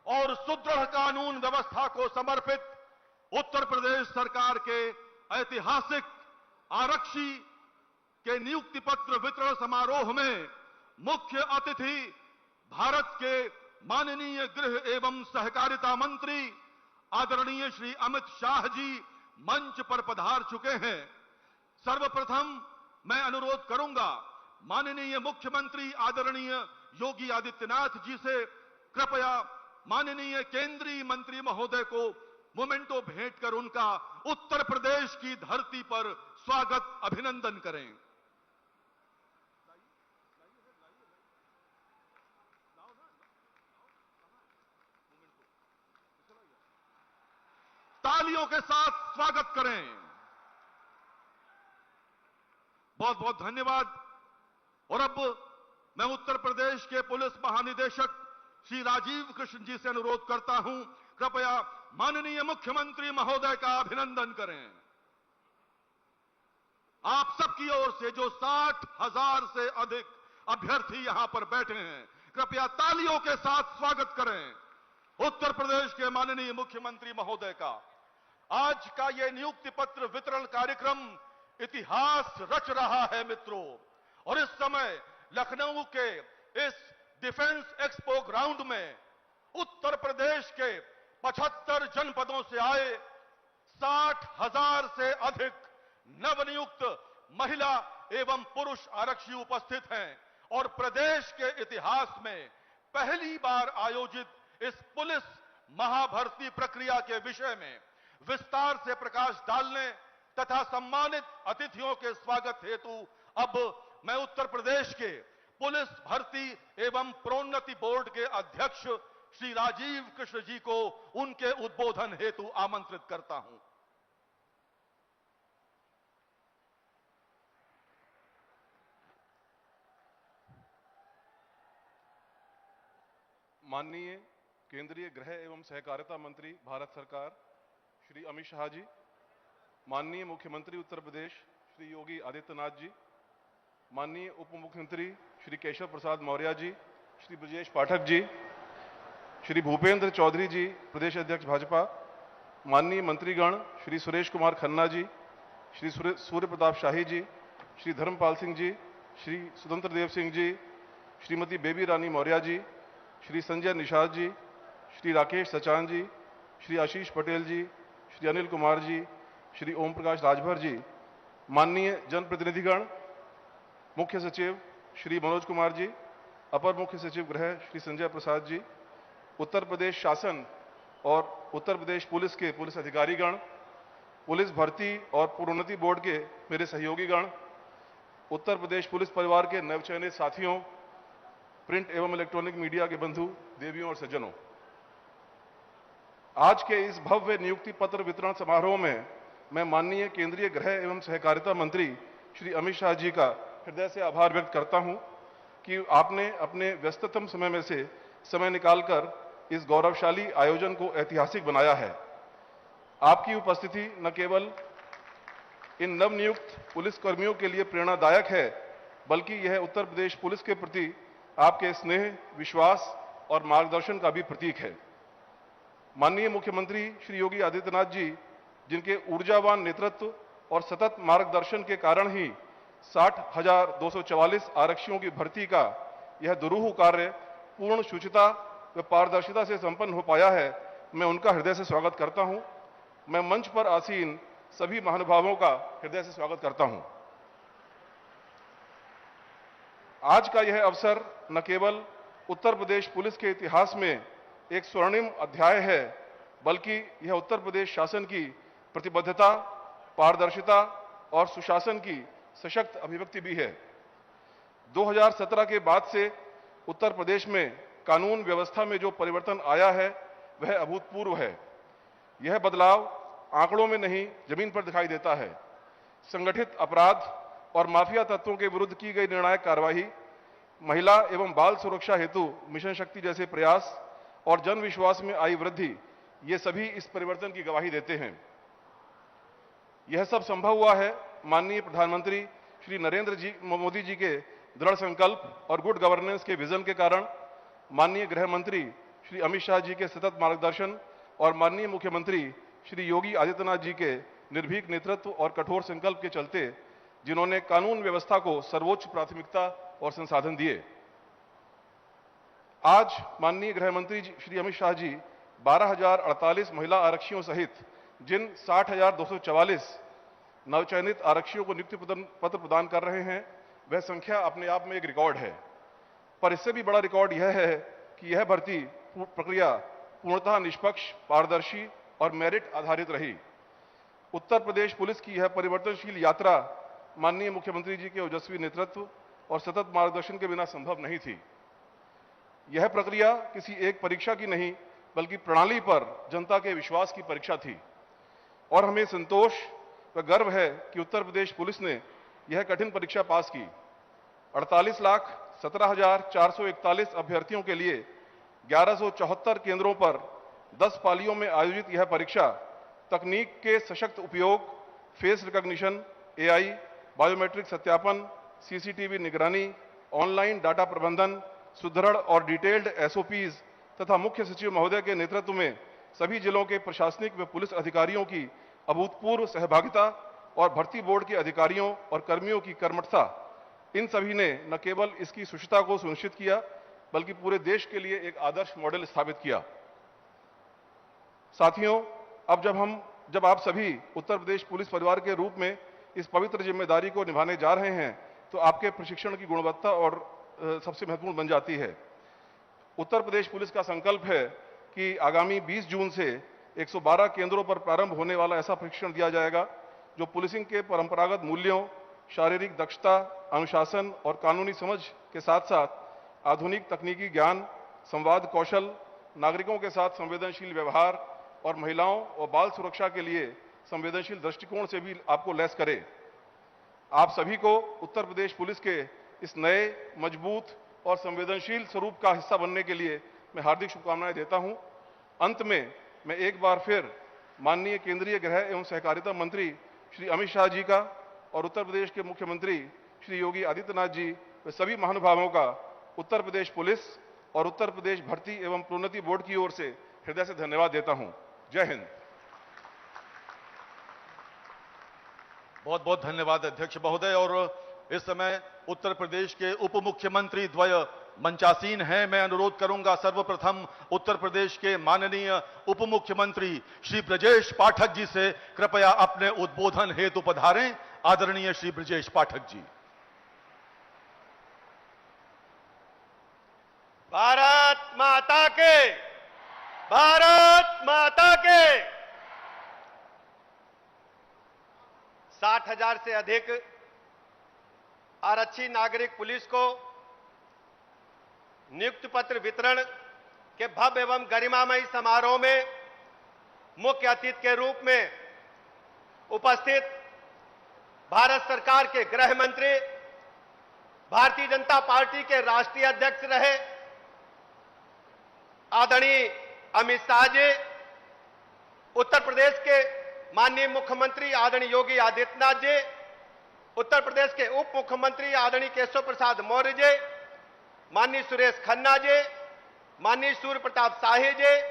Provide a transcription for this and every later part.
और सुदृढ़ कानून व्यवस्था को समर्पित उत्तर प्रदेश सरकार के ऐतिहासिक आरक्षी के नियुक्ति पत्र वितरण समारोह में मुख्य अतिथि भारत के माननीय गृह एवं सहकारिता मंत्री आदरणीय श्री अमित शाह जी मंच पर पधार चुके हैं। सर्वप्रथम मैं अनुरोध करूंगा माननीय मुख्यमंत्री आदरणीय योगी आदित्यनाथ जी से कृपया माननीय केंद्रीय मंत्री महोदय को मोमेंटो भेंट कर उनका उत्तर प्रदेश की धरती पर स्वागत अभिनंदन करें। तालियों के साथ स्वागत करें। बहुत बहुत धन्यवाद। और अब मैं उत्तर प्रदेश के पुलिस महानिदेशक श्री राजीव कृष्ण जी से अनुरोध करता हूं, कृपया माननीय मुख्यमंत्री महोदय का अभिनंदन करें। आप सबकी ओर से जो 60,000 से अधिक अभ्यर्थी यहां पर बैठे हैं, कृपया तालियों के साथ स्वागत करें उत्तर प्रदेश के माननीय मुख्यमंत्री महोदय का। आज का यह नियुक्ति पत्र वितरण कार्यक्रम इतिहास रच रहा है मित्रों। और इस समय लखनऊ के इस डिफेंस एक्सपो ग्राउंड में उत्तर प्रदेश के 75 जनपदों से आए 60,000 से अधिक नवनियुक्त महिला एवं पुरुष आरक्षी उपस्थित हैं और प्रदेश के इतिहास में पहली बार आयोजित इस पुलिस महाभर्ती प्रक्रिया के विषय में विस्तार से प्रकाश डालने तथा सम्मानित अतिथियों के स्वागत हेतु अब मैं उत्तर प्रदेश के पुलिस भर्ती एवं प्रोन्नति बोर्ड के अध्यक्ष श्री राजीव कृष्ण जी को उनके उद्बोधन हेतु आमंत्रित करता हूं। माननीय केंद्रीय गृह एवं सहकारिता मंत्री भारत सरकार श्री अमित शाह जी, माननीय मुख्यमंत्री उत्तर प्रदेश श्री योगी आदित्यनाथ जी, माननीय उप मुख्यमंत्री श्री केशव प्रसाद मौर्य जी, श्री ब्रजेश पाठक जी, श्री भूपेंद्र चौधरी जी प्रदेश अध्यक्ष भाजपा, माननीय मंत्रीगण श्री सुरेश कुमार खन्ना जी, श्री सूर्य प्रताप शाही जी, श्री धर्मपाल सिंह जी, श्री स्वतंत्र देव सिंह जी, श्रीमती बेबी रानी मौर्य जी, श्री संजय निषाद जी, श्री राकेश सचान जी, श्री आशीष पटेल जी, श्री अनिल कुमार जी, श्री ओम प्रकाश राजभर जी, माननीय जनप्रतिनिधिगण, मुख्य सचिव श्री मनोज कुमार जी, अपर मुख्य सचिव गृह श्री संजय प्रसाद जी, उत्तर प्रदेश शासन और उत्तर प्रदेश पुलिस के पुलिस अधिकारीगण, पुलिस भर्ती और प्रोन्नति बोर्ड के मेरे सहयोगीगण, उत्तर प्रदेश पुलिस परिवार के नवचयनित साथियों, प्रिंट एवं इलेक्ट्रॉनिक मीडिया के बंधु, देवियों और सज्जनों, आज के इस भव्य नियुक्ति पत्र वितरण समारोह में मैं माननीय केंद्रीय गृह एवं सहकारिता मंत्री श्री अमित शाह जी का हृदय से आभार व्यक्त करता हूं कि आपने अपने व्यस्ततम समय में से समय निकालकर इस गौरवशाली आयोजन को ऐतिहासिक बनाया है। आपकी उपस्थिति न केवल इन नवनियुक्त पुलिस कर्मियों के लिए प्रेरणादायक है, बल्कि यह उत्तर प्रदेश पुलिस के प्रति आपके स्नेह, विश्वास और मार्गदर्शन का भी प्रतीक है। माननीय मुख्यमंत्री श्री योगी आदित्यनाथ जी, जिनके ऊर्जावान नेतृत्व और सतत मार्गदर्शन के कारण ही 60,244 आरक्षियों की भर्ती का यह दुरूह कार्य पूर्ण शुचिता व पारदर्शिता से संपन्न हो पाया है, मैं उनका हृदय से स्वागत करता हूं। मैं मंच पर आसीन सभी महानुभावों का हृदय से स्वागत करता हूं। आज का यह अवसर न केवल उत्तर प्रदेश पुलिस के इतिहास में एक स्वर्णिम अध्याय है, बल्कि यह उत्तर प्रदेश शासन की प्रतिबद्धता, पारदर्शिता और सुशासन की सशक्त अभिव्यक्ति भी है। 2017 के बाद से उत्तर प्रदेश में कानून व्यवस्था में जो परिवर्तन आया है वह अभूतपूर्व है। यह बदलाव आंकड़ों में नहीं, जमीन पर दिखाई देता है। संगठित अपराध और माफिया तत्वों के विरुद्ध की गई निर्णायक कार्रवाई, महिला एवं बाल सुरक्षा हेतु मिशन शक्ति जैसे प्रयास और जन विश्वास में आई वृद्धि, ये सभी इस परिवर्तन की गवाही देते हैं। यह सब संभव हुआ है माननीय प्रधानमंत्री श्री नरेंद्र मोदी जी के दृढ़ संकल्प और गुड गवर्नेंस के विजन के कारण। माननीय गृह मंत्री श्री अमित शाह जी के सतत मार्गदर्शन और माननीय मुख्यमंत्री श्री योगी आदित्यनाथ जी के निर्भीक नेतृत्व और कठोर संकल्प के चलते, जिन्होंने कानून व्यवस्था को सर्वोच्च प्राथमिकता और संसाधन दिए, आज माननीय गृह मंत्री श्री अमित शाह जी 12,048 महिला आरक्षियों सहित जिन 60,244 नवचयनित आरक्षियों को नियुक्ति पत्र प्रदान कर रहे हैं, वह संख्या अपने आप में एक रिकॉर्ड है। पर इससे भी बड़ा रिकॉर्ड यह है कि यह भर्ती प्रक्रिया पूर्णतः निष्पक्ष, पारदर्शी और मेरिट आधारित रही। उत्तर प्रदेश पुलिस की यह परिवर्तनशील यात्रा माननीय मुख्यमंत्री जी के ओजस्वी नेतृत्व और सतत मार्गदर्शन के बिना संभव नहीं थी। यह प्रक्रिया किसी एक परीक्षा की नहीं, बल्कि प्रणाली पर जनता के विश्वास की परीक्षा थी और हमें संतोष व गर्व है कि उत्तर प्रदेश पुलिस ने यह कठिन परीक्षा पास की। 48,17,441 अभ्यर्थियों के लिए 1174 केंद्रों पर 10 पालियों में आयोजित यह परीक्षा तकनीक के सशक्त उपयोग, फेस रिकॉग्निशन, एआई, बायोमेट्रिक सत्यापन, सीसीटीवी निगरानी, ऑनलाइन डाटा प्रबंधन, सुदृढ़ और डिटेल्ड एसओपीज तथा मुख्य सचिव महोदय के नेतृत्व में सभी जिलों के प्रशासनिक व पुलिस अधिकारियों की अभूतपूर्व सहभागिता और भर्ती बोर्ड के अधिकारियों और कर्मियों की कर्मठता, इन सभी ने न केवल इसकी सुचिता को सुनिश्चित किया, बल्कि पूरे देश के लिए एक आदर्श मॉडल स्थापित किया। साथियों, अब जब आप सभी उत्तर प्रदेश पुलिस परिवार के रूप में इस पवित्र जिम्मेदारी को निभाने जा रहे हैं, तो आपके प्रशिक्षण की गुणवत्ता और सबसे महत्वपूर्ण बन जाती है। उत्तर प्रदेश पुलिस का संकल्प है कि आगामी 20 जून से 112 केंद्रों पर प्रारंभ होने वाला ऐसा प्रशिक्षण दिया जाएगा जो पुलिसिंग के परंपरागत मूल्यों, शारीरिक दक्षता, अनुशासन और कानूनी समझ के साथ साथ आधुनिक तकनीकी ज्ञान, संवाद कौशल, नागरिकों के साथ संवेदनशील व्यवहार और महिलाओं और बाल सुरक्षा के लिए संवेदनशील दृष्टिकोण से भी आपको लैस करे। आप सभी को उत्तर प्रदेश पुलिस के इस नए, मजबूत और संवेदनशील स्वरूप का हिस्सा बनने के लिए मैं हार्दिक शुभकामनाएं देता हूं। अंत में मैं एक बार फिर माननीय केंद्रीय गृह एवं सहकारिता मंत्री श्री अमित शाह जी का और उत्तर प्रदेश के मुख्यमंत्री श्री योगी आदित्यनाथ जी व सभी महानुभावों का उत्तर प्रदेश पुलिस और उत्तर प्रदेश भर्ती एवं प्रोन्नति बोर्ड की ओर से हृदय से धन्यवाद देता हूं। जय हिंद। बहुत बहुत धन्यवाद अध्यक्ष महोदय। और इस समय उत्तर प्रदेश के उप मुख्यमंत्री द्वय मंचासीन हैं। मैं अनुरोध करूंगा सर्वप्रथम उत्तर प्रदेश के माननीय उप मुख्यमंत्री श्री ब्रजेश पाठक जी से कृपया अपने उद्बोधन हेतु पधारें। आदरणीय श्री ब्रजेश पाठक जी। भारत माता के, भारत माता के। 60,000 से अधिक आरक्षी नागरिक पुलिस को नियुक्ति पत्र वितरण के भव्य एवं गरिमामयी समारोह में मुख्य अतिथि के रूप में उपस्थित भारत सरकार के गृह मंत्री, भारतीय जनता पार्टी के राष्ट्रीय अध्यक्ष रहे आदरणीय अमित शाह जी, उत्तर प्रदेश के माननीय मुख्यमंत्री आदरणीय योगी आदित्यनाथ जी, उत्तर प्रदेश के उप मुख्यमंत्री आदरणीय केशव प्रसाद मौर्य जी, माननीय सुरेश खन्ना जी, माननीय सूर्य प्रताप शाही जी,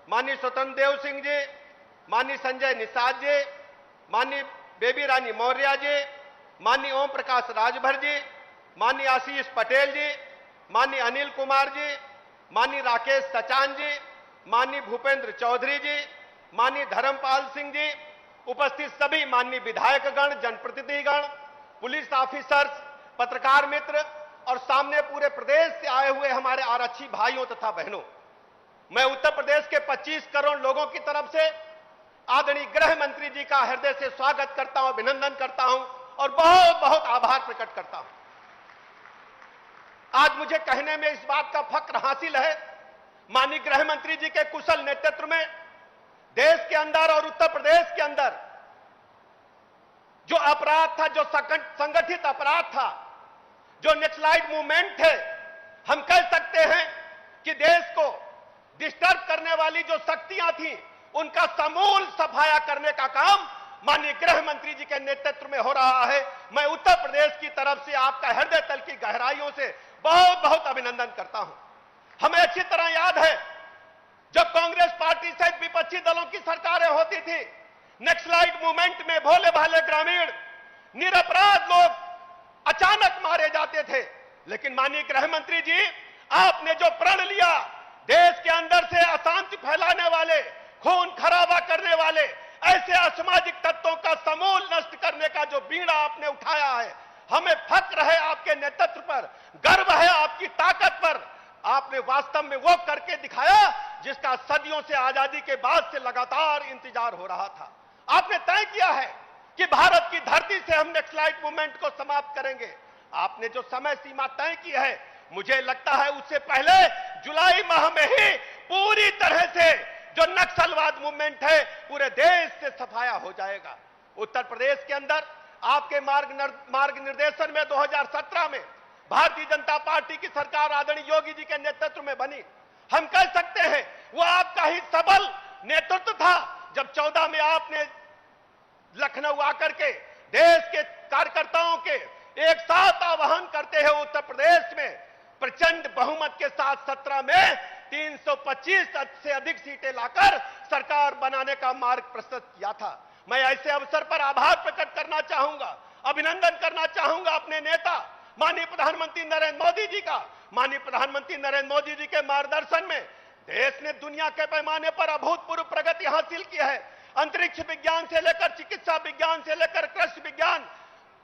माननीय स्वतंत्र देव सिंह जी, माननीय संजय निषाद जी, माननीय बेबी रानी मौर्य जी, माननीय ओम प्रकाश राजभर जी, माननीय आशीष पटेल जी, माननीय अनिल कुमार जी, माननीय राकेश सचान जी, माननीय भूपेंद्र चौधरी जी, माननीय धर्मपाल सिंह जी, उपस्थित सभी माननीय विधायकगण, जनप्रतिनिधिगण, पुलिस ऑफिसर्स, पत्रकार मित्र और सामने पूरे प्रदेश से आए हुए हमारे आरक्षी भाइयों तथा बहनों, मैं उत्तर प्रदेश के 25 करोड़ लोगों की तरफ से आदरणीय गृह मंत्री जी का हृदय से स्वागत करता हूं, अभिनंदन करता हूं और बहुत बहुत आभार प्रकट करता हूं। आज मुझे कहने में इस बात का फक्र हासिल है, माननीय गृह मंत्री जी के कुशल नेतृत्व में देश के अंदर और उत्तर प्रदेश के अंदर जो अपराध था, जो संगठित अपराध था, जो नक्सलाइट मूवमेंट थे, हम कह सकते हैं कि देश को डिस्टर्ब करने वाली जो शक्तियां थी, उनका समूल सफाया करने का काम माननीय गृह मंत्री जी के नेतृत्व में हो रहा है। मैं उत्तर प्रदेश की तरफ से आपका हृदय तल की गहराइयों से बहुत बहुत अभिनंदन करता हूं। हमें अच्छी तरह याद है जब कांग्रेस पार्टी सहित विपक्षी दलों की सरकारें होती थी, नक्सलाइट मूवमेंट में भोले भाले ग्रामीण निरपराध लोग अचानक मारे जाते थे। लेकिन माननीय गृह मंत्री जी, आपने जो प्रण लिया, देश के अंदर से अशांति फैलाने वाले, खून खराबा करने वाले ऐसे असामाजिक तत्वों का समूल नष्ट करने का जो बीड़ा आपने उठाया है, हमें फक्र है आपके नेतृत्व पर, गर्व है आपकी ताकत पर। आपने वास्तव में वो करके दिखाया जिसका सदियों से आजादी के बाद से लगातार इंतजार हो रहा था। आपने तय किया है कि भारत की धरती से हम नक्सलाइट मूवमेंट को समाप्त करेंगे। आपने जो समय सीमा तय की है, मुझे लगता है उससे पहले जुलाई माह में ही पूरी तरह से जो नक्सलवाद मूवमेंट है पूरे देश से सफाया हो जाएगा। उत्तर प्रदेश के अंदर आपके मार्ग निर्देशन में 2017 में भारतीय जनता पार्टी की सरकार आदरणीय योगी जी के नेतृत्व में बनी। हम कह सकते हैं वो आपका ही सबल नेतृत्व था जब 14 में आपने लखनऊ आकर के देश के कार्यकर्ताओं के एक साथ आह्वान करते हैं उत्तर प्रदेश में प्रचंड बहुमत के साथ 17 में 325 से अधिक सीटें लाकर सरकार बनाने का मार्ग प्रशस्त किया था। मैं ऐसे अवसर पर आभार प्रकट करना चाहूंगा, अभिनंदन करना चाहूंगा अपने नेता माननीय प्रधानमंत्री नरेंद्र मोदी जी का। माननीय प्रधानमंत्री नरेंद्र मोदी जी के मार्गदर्शन में देश ने दुनिया के पैमाने पर अभूतपूर्व प्रगति हासिल की है। अंतरिक्ष विज्ञान से लेकर चिकित्सा विज्ञान से लेकर कृषि विज्ञान,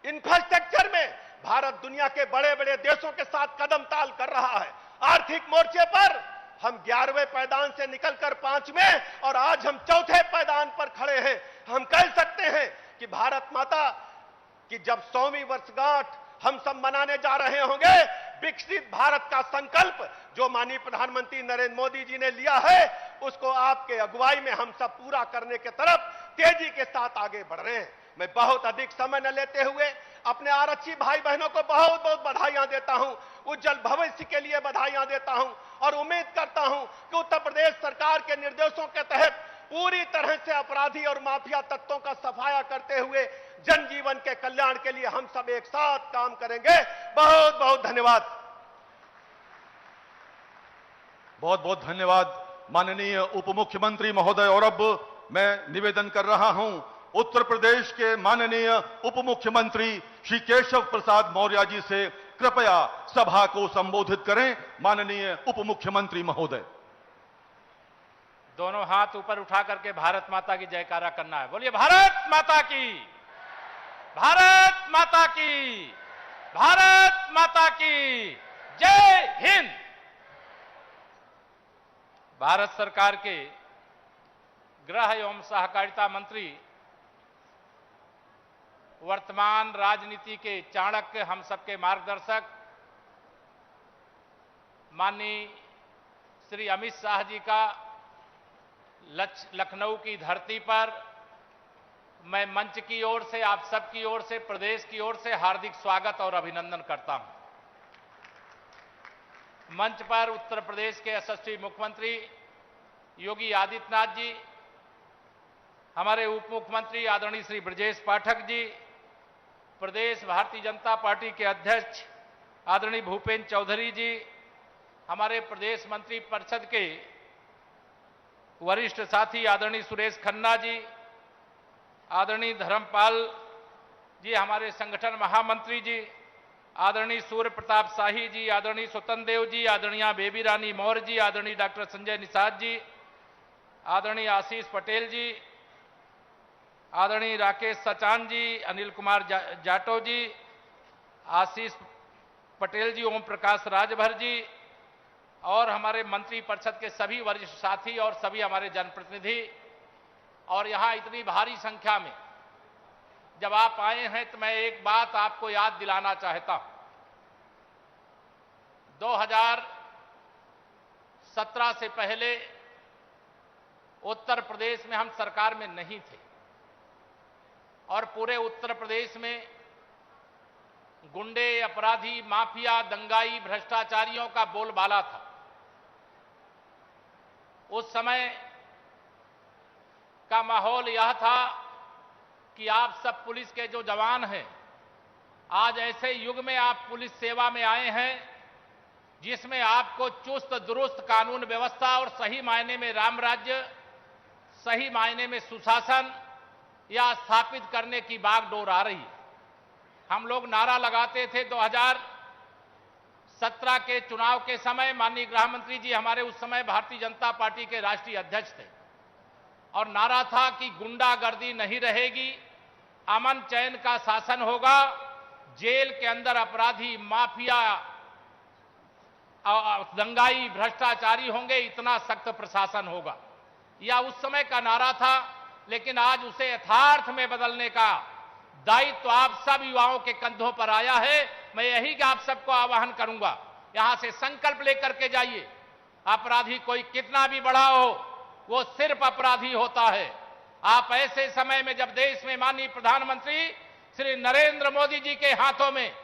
इंफ्रास्ट्रक्चर में भारत दुनिया के बड़े बड़े देशों के साथ कदम ताल कर रहा है। आर्थिक मोर्चे पर हम 11वें पायदान से निकलकर 5वें और आज हम 4थे पायदान पर खड़े हैं। हम कह सकते हैं कि भारत माता की जब 100वीं वर्षगांठ हम सब मनाने जा रहे होंगे, विकसित भारत का संकल्प जो माननीय प्रधानमंत्री नरेंद्र मोदी जी ने लिया है, उसको आपके अगुवाई में हम सब पूरा करने के तरफ तेजी के साथ आगे बढ़ रहे हैं। मैं बहुत अधिक समय न लेते हुए अपने आरक्षी भाई बहनों को बहुत बहुत बधाइयां देता हूं, उज्जवल भविष्य के लिए बधाइयां देता हूं और उम्मीद करता हूं कि उत्तर प्रदेश सरकार के निर्देशों के तहत पूरी तरह से अपराधी और माफिया तत्वों का सफाया करते हुए जनजीवन के कल्याण के लिए हम सब एक साथ काम करेंगे। बहुत बहुत धन्यवाद। बहुत बहुत धन्यवाद माननीय उप मुख्यमंत्री महोदय। और अब मैं निवेदन कर रहा हूं उत्तर प्रदेश के माननीय उप मुख्यमंत्री श्री केशव प्रसाद मौर्य जी से, कृपया सभा को संबोधित करें। माननीय उप मुख्यमंत्री महोदय। दोनों हाथ ऊपर उठा करके भारत माता की जयकारा करना है। बोलिए भारत माता की, भारत माता की, भारत माता की जय हिंद। भारत सरकार के गृह एवं सहकारिता मंत्री, वर्तमान राजनीति के चाणक्य, हम सबके मार्गदर्शक माननीय श्री अमित शाह जी का लखनऊ की धरती पर मैं मंच की ओर से, आप सबकी ओर से, प्रदेश की ओर से हार्दिक स्वागत और अभिनंदन करता हूं। मंच पर उत्तर प्रदेश के यशस्वी मुख्यमंत्री योगी आदित्यनाथ जी, हमारे उप मुख्यमंत्री आदरणीय श्री ब्रजेश पाठक जी, प्रदेश भारतीय जनता पार्टी के अध्यक्ष आदरणीय भूपेंद्र चौधरी जी, हमारे प्रदेश मंत्री परिषद के वरिष्ठ साथी आदरणीय सुरेश खन्ना जी, आदरणीय धर्मपाल जी, हमारे संगठन महामंत्री जी, आदरणीय सूर्य प्रताप शाही जी, आदरणीय स्वतंत्र देव जी, आदरणीय बेबी रानी मौर्य जी, आदरणीय डॉक्टर संजय निषाद जी, आदरणीय आशीष पटेल जी, आदरणीय राकेश सचान जी, अनिल कुमार जाटव जी, आशीष पटेल जी, ओम प्रकाश राजभर जी और हमारे मंत्री परिषद के सभी वरिष्ठ साथी और सभी हमारे जनप्रतिनिधि, और यहां इतनी भारी संख्या में जब आप आए हैं तो मैं एक बात आपको याद दिलाना चाहता हूं। 2017 से पहले उत्तर प्रदेश में हम सरकार में नहीं थे और पूरे उत्तर प्रदेश में गुंडे, अपराधी, माफिया, दंगाई, भ्रष्टाचारियों का बोलबाला था। उस समय का माहौल यह था कि आप सब पुलिस के जो जवान हैं, आज ऐसे युग में आप पुलिस सेवा में आए हैं जिसमें आपको चुस्त दुरुस्त कानून व्यवस्था और सही मायने में राम राज्य, सही मायने में सुशासन या स्थापित करने की बागडोर आ रही है। हम लोग नारा लगाते थे 2017 के चुनाव के समय, माननीय गृह मंत्री जी हमारे उस समय भारतीय जनता पार्टी के राष्ट्रीय अध्यक्ष थे, और नारा था कि गुंडागर्दी नहीं रहेगी, अमन चैन का शासन होगा, जेल के अंदर अपराधी, माफिया, दंगाई, भ्रष्टाचारी होंगे, इतना सख्त प्रशासन होगा। यह उस समय का नारा था, लेकिन आज उसे यथार्थ में बदलने का दायित्व आप सब युवाओं के कंधों पर आया है। मैं यही कि आप सबको आह्वान करूंगा, यहां से संकल्प लेकर के जाइए। अपराधी कोई कितना भी बड़ा हो, वो सिर्फ अपराधी होता है। आप ऐसे समय में, जब देश में माननीय प्रधानमंत्री श्री नरेंद्र मोदी जी के हाथों में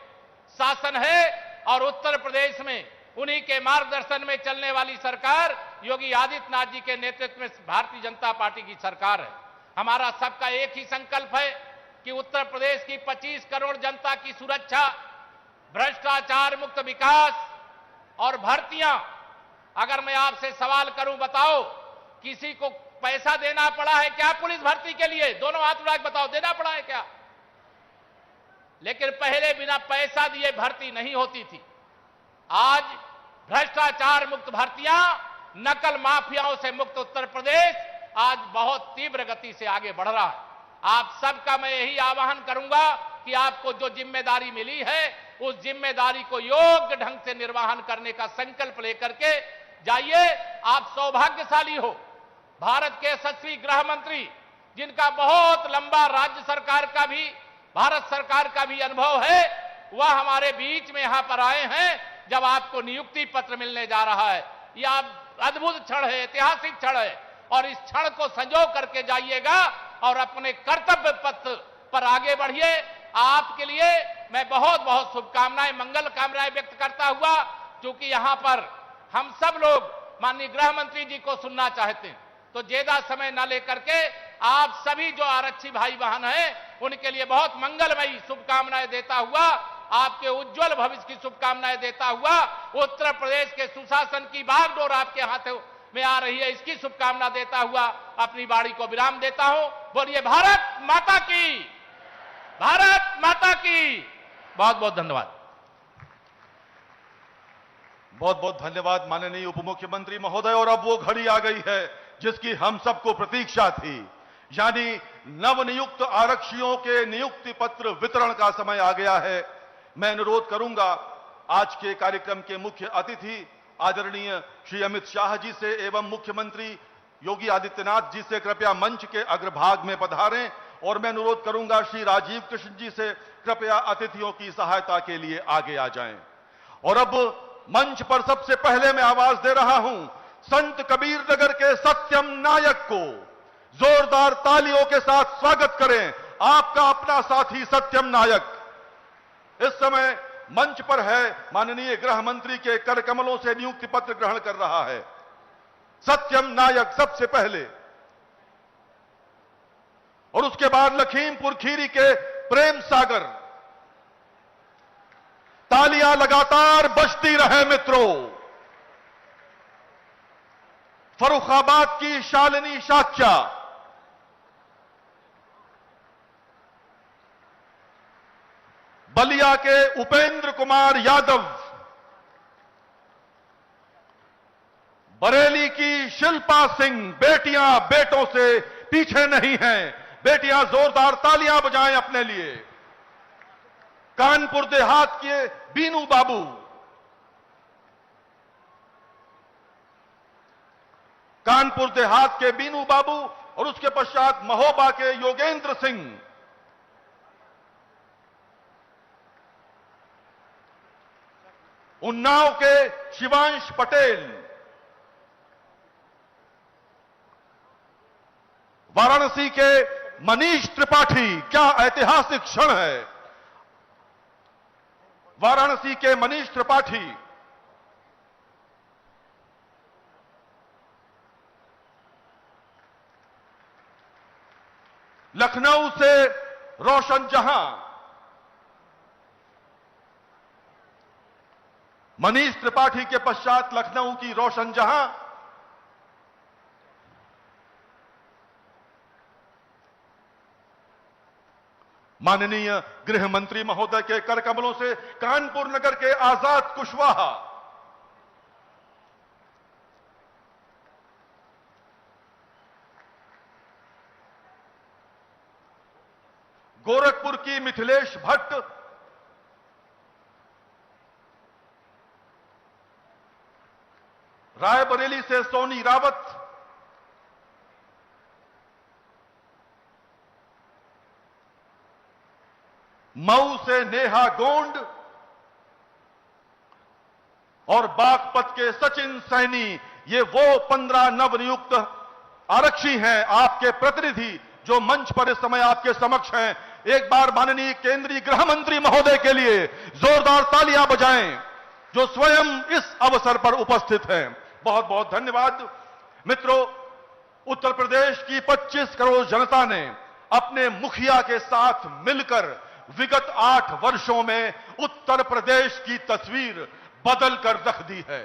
शासन है और उत्तर प्रदेश में उन्हीं के मार्गदर्शन में चलने वाली सरकार योगी आदित्यनाथ जी के नेतृत्व में भारतीय जनता पार्टी की सरकार है। हमारा सबका एक ही संकल्प है कि उत्तर प्रदेश की 25 करोड़ जनता की सुरक्षा, भ्रष्टाचार मुक्त विकास और भर्तियां। अगर मैं आपसे सवाल करूं, बताओ किसी को पैसा देना पड़ा है क्या पुलिस भर्ती के लिए? दोनों हाथ उठा के बताओ, देना पड़ा है क्या? लेकिन पहले बिना पैसा दिए भर्ती नहीं होती थी। आज भ्रष्टाचार मुक्त भर्तियां, नकल माफियाओं से मुक्त उत्तर प्रदेश आज बहुत तीव्र गति से आगे बढ़ रहा है। आप सबका मैं यही आह्वान करूंगा कि आपको जो जिम्मेदारी मिली है, उस जिम्मेदारी को योग्य ढंग से निर्वहन करने का संकल्प लेकर के जाइए। आप सौभाग्यशाली हो, भारत के यशस्वी गृह मंत्री, जिनका बहुत लंबा राज्य सरकार का भी, भारत सरकार का भी अनुभव है, वह हमारे बीच में यहां पर आए हैं जब आपको नियुक्ति पत्र मिलने जा रहा है। यह अद्भुत क्षण है, ऐतिहासिक क्षण है, और इस क्षण को संजो करके जाइएगा और अपने कर्तव्य पथ पर आगे बढ़िए। आपके लिए मैं बहुत बहुत शुभकामनाएं, मंगल कामनाएं व्यक्त करता हुआ, क्योंकि यहां पर हम सब लोग माननीय गृह मंत्री जी को सुनना चाहते हैं, तो ज्यादा समय न लेकर के आप सभी जो आरक्षी भाई बहन हैं, उनके लिए बहुत मंगलमयी शुभकामनाएं देता हुआ, आपके उज्जवल भविष्य की शुभकामनाएं देता हुआ, उत्तर प्रदेश के सुशासन की बागडोर आपके हाथों में आ रही है, इसकी शुभकामना देता हुआ अपनी वाणी को विराम देता हूं। बोलिए भारत माता की, भारत माता की। बहुत बहुत धन्यवाद। बहुत बहुत धन्यवाद माननीय उप मुख्यमंत्री महोदय। और अब वो घड़ी आ गई है जिसकी हम सबको प्रतीक्षा थी, यानी नवनियुक्त आरक्षियों के नियुक्ति पत्र वितरण का समय आ गया है। मैं अनुरोध करूंगा आज के कार्यक्रम के मुख्य अतिथि आदरणीय श्री अमित शाह जी से एवं मुख्यमंत्री योगी आदित्यनाथ जी से कृपया मंच के अग्रभाग में पधारें, और मैं अनुरोध करूंगा श्री राजीव कृष्ण जी से कृपया अतिथियों की सहायता के लिए आगे आ जाएं। और अब मंच पर सबसे पहले मैं आवाज दे रहा हूं संत कबीर नगर के सत्यम नायक को। जोरदार तालियों के साथ स्वागत करें आपका अपना साथी सत्यम नायक। इस समय मंच पर है, माननीय गृह मंत्री के कर कमलों से नियुक्ति पत्र ग्रहण कर रहा है सत्यम नायक सबसे पहले, और उसके बाद लखीमपुर खीरी के प्रेम सागर। तालियां लगातार बजती रहे मित्रों। फर्रुखाबाद की शालिनी शाक्या, बलिया के उपेंद्र कुमार यादव, बरेली की शिल्पा सिंह। बेटियां बेटों से पीछे नहीं हैं, बेटियां जोरदार तालियां बजाएं अपने लिए। कानपुर देहात के बीनू बाबू, कानपुर देहात के बीनू बाबू, और उसके पश्चात महोबा के योगेंद्र सिंह। उन्नाव के शिवांश पटेल, वाराणसी के मनीष त्रिपाठी। क्या ऐतिहासिक क्षण है, वाराणसी के मनीष त्रिपाठी। लखनऊ से रोशन जहां, मनीष त्रिपाठी के पश्चात लखनऊ की रोशन जहां, माननीय गृह मंत्री महोदय के कर कमलों से कानपुर नगर के आजाद कुशवाहा, गोरखपुर की मिथिलेश भट्ट, रायबरेली से सोनी रावत, मऊ से नेहा गोंड और बागपत के सचिन सैनी, ये वो 15 नवनियुक्त आरक्षी हैं, आपके प्रतिनिधि जो मंच पर इस समय आपके समक्ष हैं। एक बार माननीय केंद्रीय गृह मंत्री महोदय के लिए जोरदार तालियां बजाएं, जो स्वयं इस अवसर पर उपस्थित हैं। बहुत बहुत धन्यवाद। मित्रों, उत्तर प्रदेश की 25 करोड़ जनता ने अपने मुखिया के साथ मिलकर विगत 8 वर्षों में उत्तर प्रदेश की तस्वीर बदल कर रख दी है।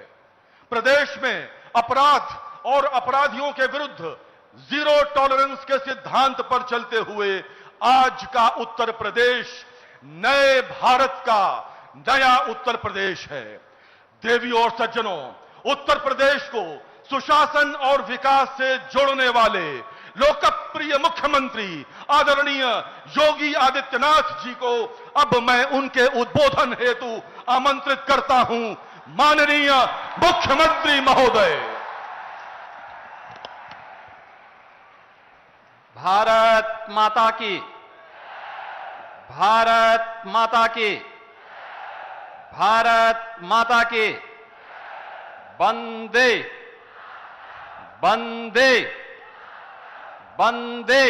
प्रदेश में अपराध और अपराधियों के विरुद्ध जीरो टॉलरेंस के सिद्धांत पर चलते हुए आज का उत्तर प्रदेश नए भारत का नया उत्तर प्रदेश है। देवियों और सज्जनों, उत्तर प्रदेश को सुशासन और विकास से जोड़ने वाले लोकप्रिय मुख्यमंत्री आदरणीय योगी आदित्यनाथ जी को अब मैं उनके उद्बोधन हेतु आमंत्रित करता हूं। माननीय मुख्यमंत्री महोदय। भारत माता की, भारत माता की, भारत माता की। वंदे वंदे वंदे।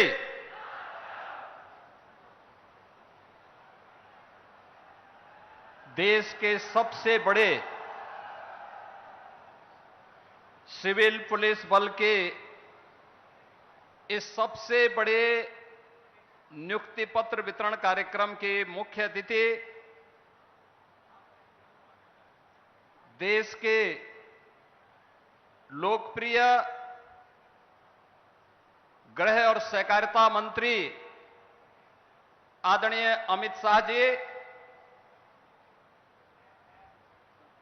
देश के सबसे बड़े सिविल पुलिस बल के इस सबसे बड़े नियुक्ति पत्र वितरण कार्यक्रम के मुख्य अतिथि देश के लोकप्रिय गृह और सहकारिता मंत्री आदरणीय अमित शाह जी,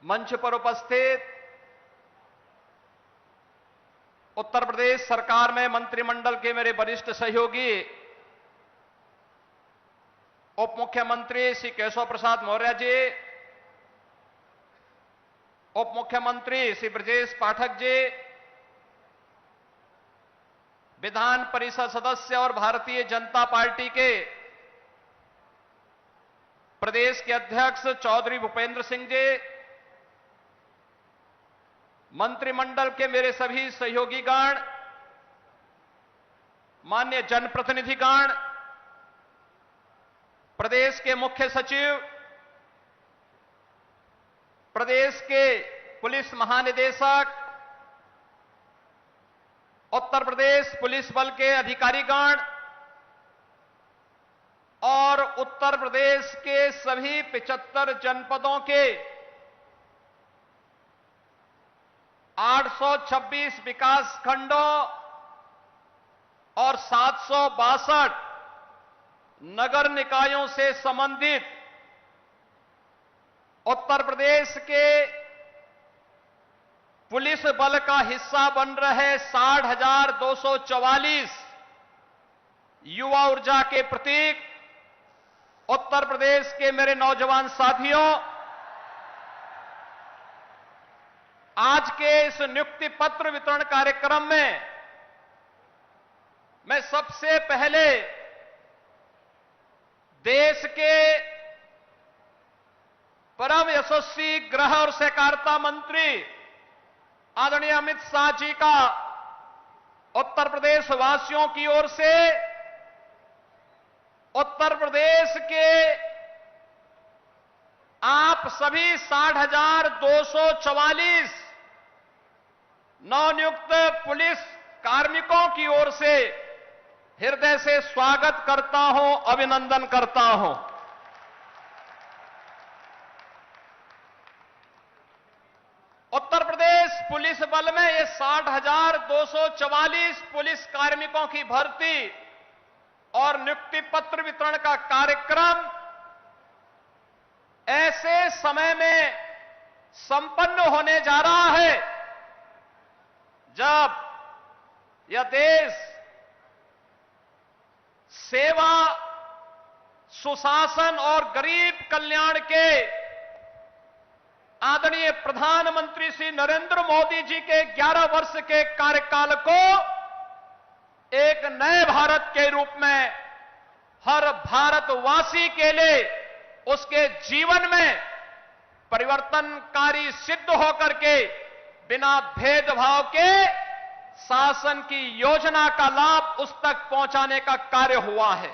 मंच पर उपस्थित उत्तर प्रदेश सरकार में मंत्रिमंडल के मेरे वरिष्ठ सहयोगी उप मुख्यमंत्री श्री केशव प्रसाद मौर्य जी, उप मुख्यमंत्री श्री ब्रजेश पाठक जी, विधान परिषद सदस्य और भारतीय जनता पार्टी के प्रदेश के अध्यक्ष चौधरी भूपेंद्र सिंह जी, मंत्रिमंडल के मेरे सभी सहयोगीगण, माननीय जनप्रतिनिधिगण, प्रदेश के मुख्य सचिव, प्रदेश के पुलिस महानिदेशक, उत्तर प्रदेश पुलिस बल के अधिकारीगण और उत्तर प्रदेश के सभी 75 जनपदों के 826 विकास खंडों और 762 नगर निकायों से संबंधित उत्तर प्रदेश के पुलिस बल का हिस्सा बन रहे 60,244 युवा ऊर्जा के प्रतीक उत्तर प्रदेश के मेरे नौजवान साथियों, आज के इस नियुक्ति पत्र वितरण कार्यक्रम में मैं सबसे पहले देश के परम यशस्वी गृह और सहकारिता मंत्री आदरणीय अमित शाह जी का उत्तर प्रदेश वासियों की ओर से उत्तर प्रदेश के आप सभी 60,244 नवनियुक्त पुलिस कार्मिकों की ओर से हृदय से स्वागत करता हूं, अभिनंदन करता हूं। उत्तर प्रदेश पुलिस बल में ये 60,244 पुलिस कार्मिकों की भर्ती और नियुक्ति पत्र वितरण का कार्यक्रम ऐसे समय में संपन्न होने जा रहा है जब यह देश सेवा, सुशासन और गरीब कल्याण के आदरणीय प्रधानमंत्री श्री नरेंद्र मोदी जी के 11 वर्ष के कार्यकाल को एक नए भारत के रूप में हर भारतवासी के लिए उसके जीवन में परिवर्तनकारी सिद्ध होकर के बिना भेदभाव के शासन की योजना का लाभ उस तक पहुंचाने का कार्य हुआ है।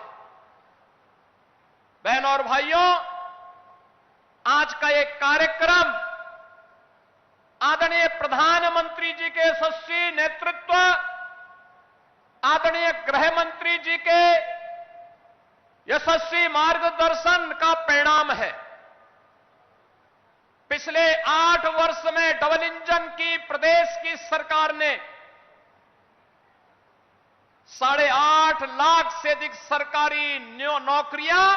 बहनों और भाइयों, आज का एक कार्यक्रम आदरणीय प्रधानमंत्री जी के यशस्वी नेतृत्व, आदरणीय गृह मंत्री जी के यशस्वी मार्गदर्शन का परिणाम है। पिछले 8 वर्ष में डबल इंजन की प्रदेश की सरकार ने 8.5 लाख से अधिक सरकारी नौकरियां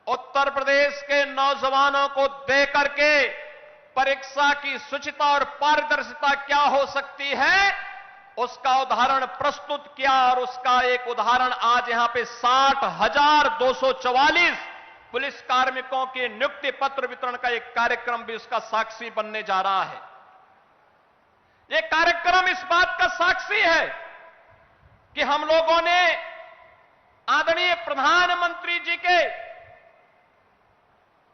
उत्तर प्रदेश के नौजवानों को दे करके परीक्षा की शुचिता और पारदर्शिता क्या हो सकती है उसका उदाहरण प्रस्तुत किया। और उसका एक उदाहरण आज यहां पे 60,244 पुलिस कार्मिकों के नियुक्ति पत्र वितरण का एक कार्यक्रम भी उसका साक्षी बनने जा रहा है। यह कार्यक्रम इस बात का साक्षी है कि हम लोगों ने आदरणीय प्रधानमंत्री जी के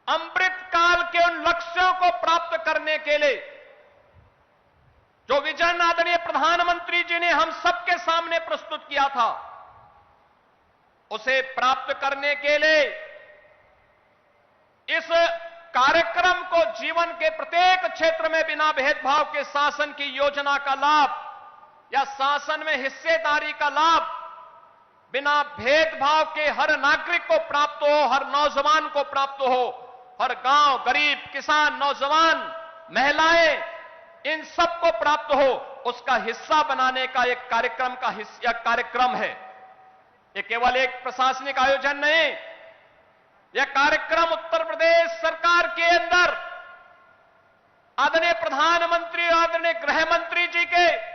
अमृत काल के उन लक्ष्यों को प्राप्त करने के लिए जो विजन आदरणीय प्रधानमंत्री जी ने हम सबके सामने प्रस्तुत किया था, उसे प्राप्त करने के लिए इस कार्यक्रम को जीवन के प्रत्येक क्षेत्र में बिना भेदभाव के शासन की योजना का लाभ या शासन में हिस्सेदारी का लाभ बिना भेदभाव के हर नागरिक को प्राप्त हो, हर नौजवान को प्राप्त हो, हर गांव, गरीब, किसान, नौजवान, महिलाएं, इन सबको प्राप्त हो, उसका हिस्सा बनाने का एक कार्यक्रम है। यह केवल एक प्रशासनिक आयोजन नहीं, यह कार्यक्रम उत्तर प्रदेश सरकार के अंदर आदरणीय प्रधानमंत्री और आदरणीय गृह मंत्री जी के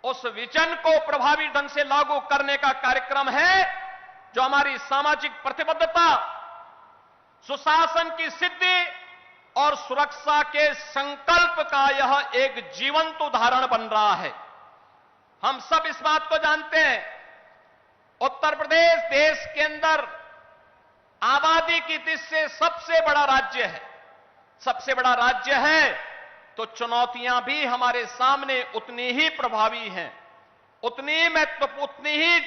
उस विजन को प्रभावी ढंग से लागू करने का कार्यक्रम है जो हमारी सामाजिक प्रतिबद्धता, सुशासन की सिद्धि और सुरक्षा के संकल्प का यह एक जीवंत उदाहरण बन रहा है। हम सब इस बात को जानते हैं, उत्तर प्रदेश देश के अंदर आबादी की दृष्टि से सबसे बड़ा राज्य है। सबसे बड़ा राज्य है तो चुनौतियां भी हमारे सामने उतनी ही प्रभावी हैं, उतनी ही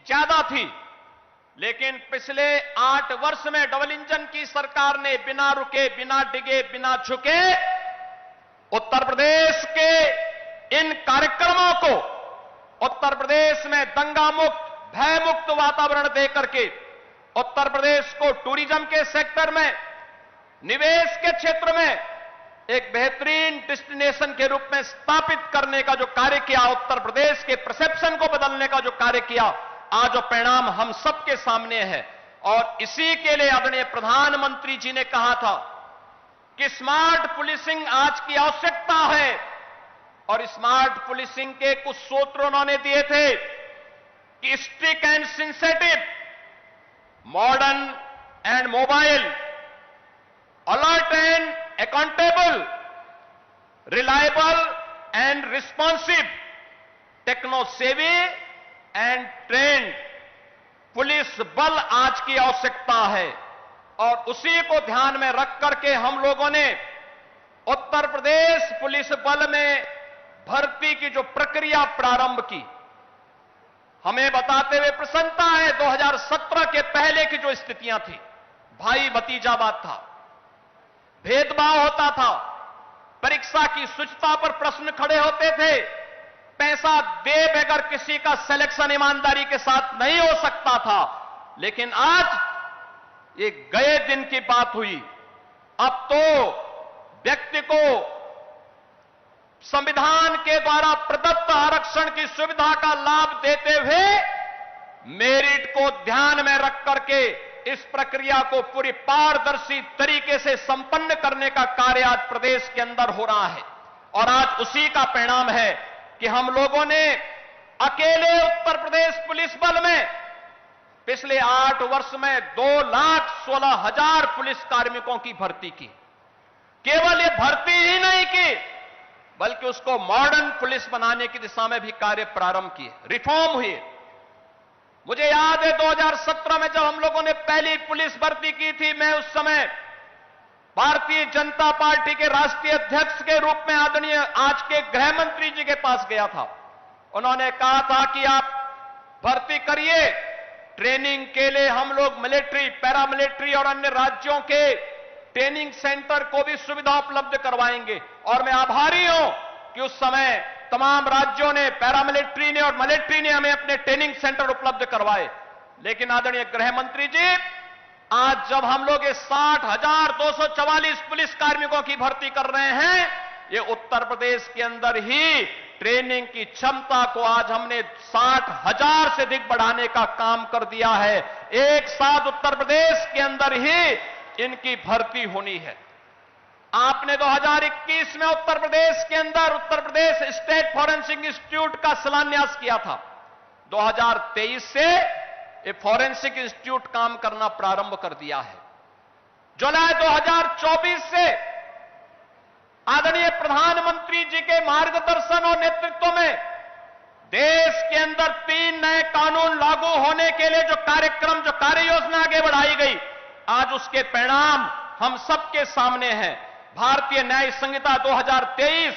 ज्यादा थी। लेकिन पिछले 8 वर्ष में डबल इंजन की सरकार ने बिना रुके, बिना डिगे, बिना झुके उत्तर प्रदेश के इन कार्यक्रमों को उत्तर प्रदेश में दंगा मुक्त, भय मुक्त वातावरण देकर के उत्तर प्रदेश को टूरिज्म के सेक्टर में, निवेश के क्षेत्र में एक बेहतरीन डेस्टिनेशन के रूप में स्थापित करने का जो कार्य किया, उत्तर प्रदेश के परसेप्शन को बदलने का जो कार्य किया, आज जो परिणाम हम सबके सामने है। और इसी के लिए आदरणीय प्रधानमंत्री जी ने कहा था कि स्मार्ट पुलिसिंग आज की आवश्यकता है। और स्मार्ट पुलिसिंग के कुछ सूत्र उन्होंने दिए थे कि strict and sensitive, modern and mobile, alert and accountable, reliable and responsive, techno savvy and trained police बल आज की आवश्यकता है। और उसी को ध्यान में रख करके हम लोगों ने उत्तर प्रदेश पुलिस बल में भर्ती की जो प्रक्रिया प्रारंभ की, हमें बताते हुए प्रसन्नता है 2017 के पहले की जो स्थितियां थी, भाई भतीजावाद था, भेदभाव होता था, परीक्षा की शुचिता पर प्रश्न खड़े होते थे, पैसा दे बगैर किसी का सिलेक्शन ईमानदारी के साथ नहीं हो सकता था। लेकिन आज ये गए दिन की बात हुई, अब तो व्यक्ति को संविधान के द्वारा प्रदत्त आरक्षण की सुविधा का लाभ देते हुए मेरिट को ध्यान में रख करके इस प्रक्रिया को पूरी पारदर्शी तरीके से संपन्न करने का कार्य आज प्रदेश के अंदर हो रहा है। और आज उसी का परिणाम है कि हम लोगों ने अकेले उत्तर प्रदेश पुलिस बल में पिछले 8 वर्ष में 2,16,000 पुलिस कार्मिकों की भर्ती की। केवल ये भर्ती ही नहीं की, बल्कि उसको मॉडर्न पुलिस बनाने की दिशा में भी कार्य प्रारंभ किए, रिफॉर्म हुए। मुझे याद है 2017 में जब हम लोगों ने पहली पुलिस भर्ती की थी, मैं उस समय भारतीय जनता पार्टी के राष्ट्रीय अध्यक्ष के रूप में आदरणीय आज के गृह मंत्री जी के पास गया था। उन्होंने कहा था कि आप भर्ती करिए, ट्रेनिंग के लिए हम लोग मिलिट्री, पैरामिलिट्री और अन्य राज्यों के ट्रेनिंग सेंटर को भी सुविधा उपलब्ध करवाएंगे। और मैं आभारी हूं कि उस समय तमाम राज्यों ने, पैरामिलिट्री ने और मिलिट्री ने हमें अपने ट्रेनिंग सेंटर उपलब्ध करवाए। लेकिन आदरणीय गृह मंत्री जी, आज जब हम लोग ये 60,244 पुलिस कार्मिकों की भर्ती कर रहे हैं, ये उत्तर प्रदेश के अंदर ही ट्रेनिंग की क्षमता को आज हमने 60,000 से अधिक बढ़ाने का काम कर दिया है। एक साथ उत्तर प्रदेश के अंदर ही इनकी भर्ती होनी है। आपने 2021 में उत्तर प्रदेश के अंदर उत्तर प्रदेश स्टेट फॉरेंसिक इंस्टीट्यूट का शिलान्यास किया था। 2023 से ये फॉरेंसिक इंस्टीट्यूट काम करना प्रारंभ कर दिया है। जुलाई 2024 से आदरणीय प्रधानमंत्री जी के मार्गदर्शन और नेतृत्व में देश के अंदर 3 नए कानून लागू होने के लिए जो कार्यक्रम, जो कार्य योजना आगे बढ़ाई गई, आज उसके परिणाम हम सबके सामने हैं। भारतीय न्याय संहिता 2023,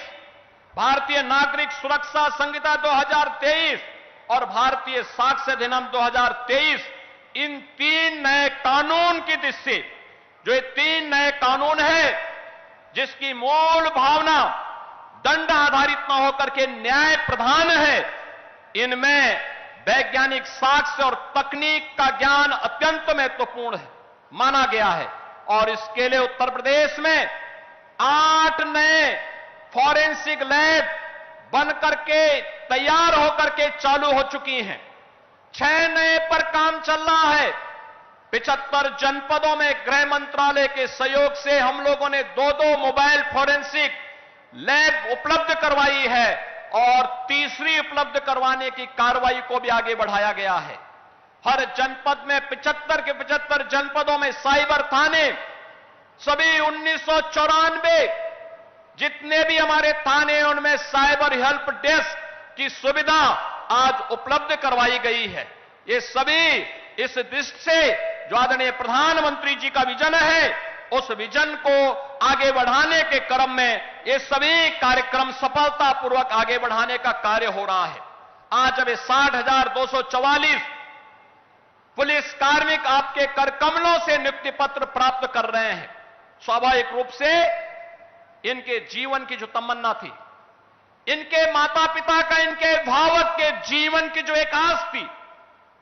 भारतीय नागरिक सुरक्षा संहिता 2023 और भारतीय साक्ष्य अधिनियम 2023, इन 3 नए कानून की दृष्टि से, जो ये 3 नए कानून है जिसकी मूल भावना दंड आधारित न होकर के न्याय प्रधान है, इनमें वैज्ञानिक साक्ष्य और तकनीक का ज्ञान अत्यंत महत्वपूर्ण है माना गया है। और इसके लिए उत्तर प्रदेश में 8 नए फॉरेंसिक लैब बन करके तैयार होकर के चालू हो चुकी हैं। 6 नए पर काम चल रहा है। 75 जनपदों में गृह मंत्रालय के सहयोग से हम लोगों ने 2-2 मोबाइल फॉरेंसिक लैब उपलब्ध करवाई है और तीसरी उपलब्ध करवाने की कार्रवाई को भी आगे बढ़ाया गया है। हर जनपद में 75 के 75 जनपदों में साइबर थाने, सभी 1994 जितने भी हमारे थाने हैं उनमें साइबर हेल्प डेस्क की सुविधा आज उपलब्ध करवाई गई है। ये सभी इस दृष्टि से जो आदरणीय प्रधानमंत्री जी का विजन है, उस विजन को आगे बढ़ाने के क्रम में ये सभी कार्यक्रम सफलतापूर्वक आगे बढ़ाने का कार्य हो रहा है। आज अब 60,244 पुलिस कार्मिक आपके कर कमलों से नियुक्ति पत्र प्राप्त कर रहे हैं। स्वाभाविक रूप से इनके जीवन की जो तमन्ना थी, इनके माता पिता का, इनके अभिभावक के जीवन की जो एक आस थी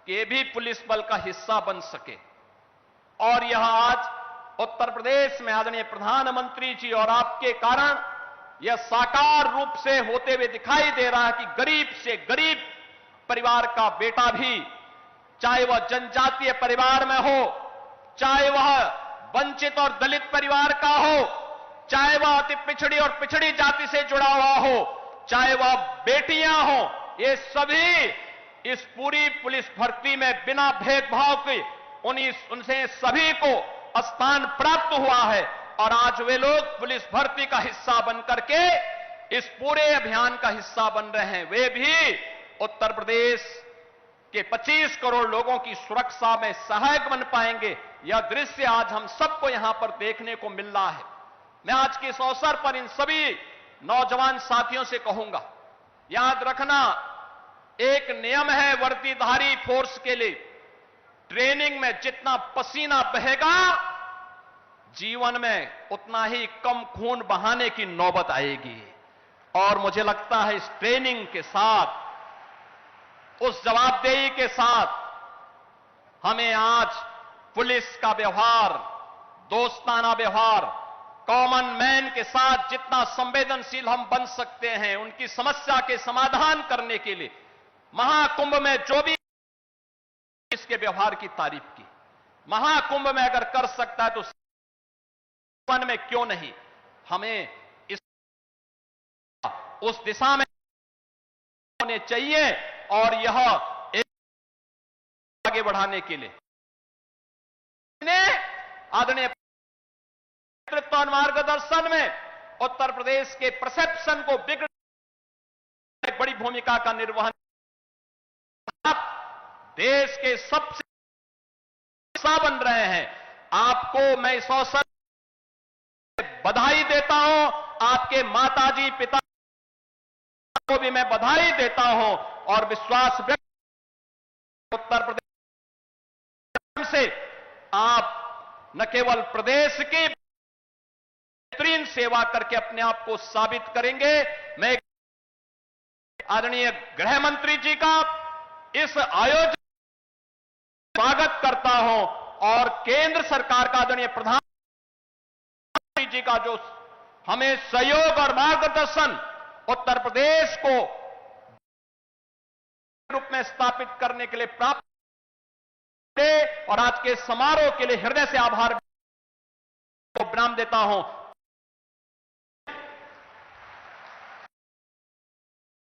कि ये भी पुलिस बल का हिस्सा बन सके, और यह आज उत्तर प्रदेश में आदरणीय प्रधानमंत्री जी और आपके कारण यह साकार रूप से होते हुए दिखाई दे रहा है कि गरीब से गरीब परिवार का बेटा भी, चाहे वह जनजातीय परिवार में हो, चाहे वह वंचित और दलित परिवार का हो, चाहे वह अति पिछड़ी और पिछड़ी जाति से जुड़ा हुआ हो, चाहे वह बेटियां हो, ये सभी इस पूरी पुलिस भर्ती में बिना भेदभाव के उनसे सभी को स्थान प्राप्त हुआ है। और आज वे लोग पुलिस भर्ती का हिस्सा बन करके इस पूरे अभियान का हिस्सा बन रहे हैं। वे भी उत्तर प्रदेश के 25 करोड़ लोगों की सुरक्षा में सहायक बन पाएंगे। यह दृश्य आज हम सबको यहां पर देखने को मिल रहा है। मैं आज के इस अवसर पर इन सभी नौजवान साथियों से कहूंगा, याद रखना, एक नियम है वर्दीधारी फोर्स के लिए, ट्रेनिंग में जितना पसीना बहेगा जीवन में उतना ही कम खून बहाने की नौबत आएगी। और मुझे लगता है इस ट्रेनिंग के साथ, उस जवाबदेही के साथ हमें आज पुलिस का व्यवहार, दोस्ताना व्यवहार, कॉमन मैन के साथ जितना संवेदनशील हम बन सकते हैं, उनकी समस्या के समाधान करने के लिए महाकुंभ में जो भी इसके व्यवहार की तारीफ की, महाकुंभ में अगर कर सकता है तो मन में क्यों नहीं, हमें उस दिशा में होने चाहिए। और यह एक आगे बढ़ाने के लिए आदरणीय नेतृत्व और मार्गदर्शन में उत्तर प्रदेश के परसेप्शन को बिगड़ने एक बड़ी भूमिका का निर्वहन, आप देश के सबसे हिस्सा बन रहे हैं। आपको मैं इस अवसर बधाई देता हूं, आपके माताजी पिता को भी मैं बधाई देता हूं और विश्वास व्यक्त उत्तर प्रदेश से आप न केवल प्रदेश की बेहतरीन सेवा करके अपने आप को साबित करेंगे। मैं आदरणीय गृह मंत्री जी का इस आयोजन स्वागत करता हूं और केंद्र सरकार का आदरणीय प्रधानमंत्री जी का जो हमें सहयोग और मार्गदर्शन उत्तर प्रदेश को रूप में स्थापित करने के लिए प्राप्त और आज के समारोह के लिए हृदय से आभार को विराम देता हूं।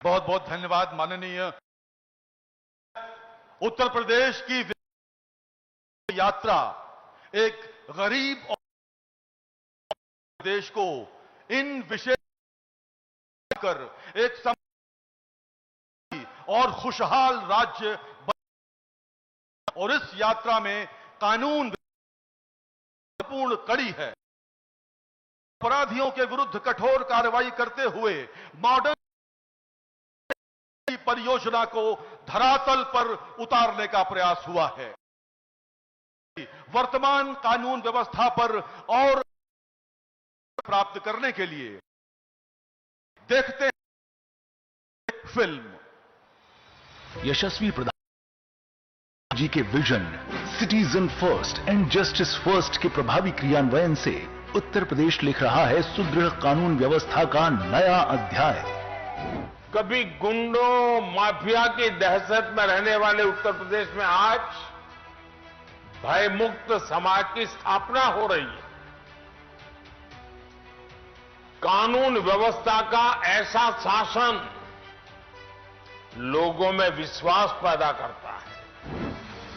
बहुत बहुत धन्यवाद माननीय। उत्तर प्रदेश की यात्रा एक गरीब और देश को इन विषय कर एक और खुशहाल राज्य और इस यात्रा में कानून पूर्ण कड़ी है। अपराधियों के विरुद्ध कठोर कार्रवाई करते हुए मॉडर्न परियोजना को धरातल पर उतारने का प्रयास हुआ है। वर्तमान कानून व्यवस्था पर और प्राप्त करने के लिए देखते हैं फिल्म। यशस्वी प्रधानमंत्री जी के vision citizen first and justice first के प्रभावी क्रियान्वयन से उत्तर प्रदेश लिख रहा है सुदृढ़ कानून व्यवस्था का नया अध्याय। कभी गुंडों माफिया की दहशत में रहने वाले उत्तर प्रदेश में आज भयमुक्त समाज की स्थापना हो रही है। कानून व्यवस्था का ऐसा शासन लोगों में विश्वास पैदा करता है।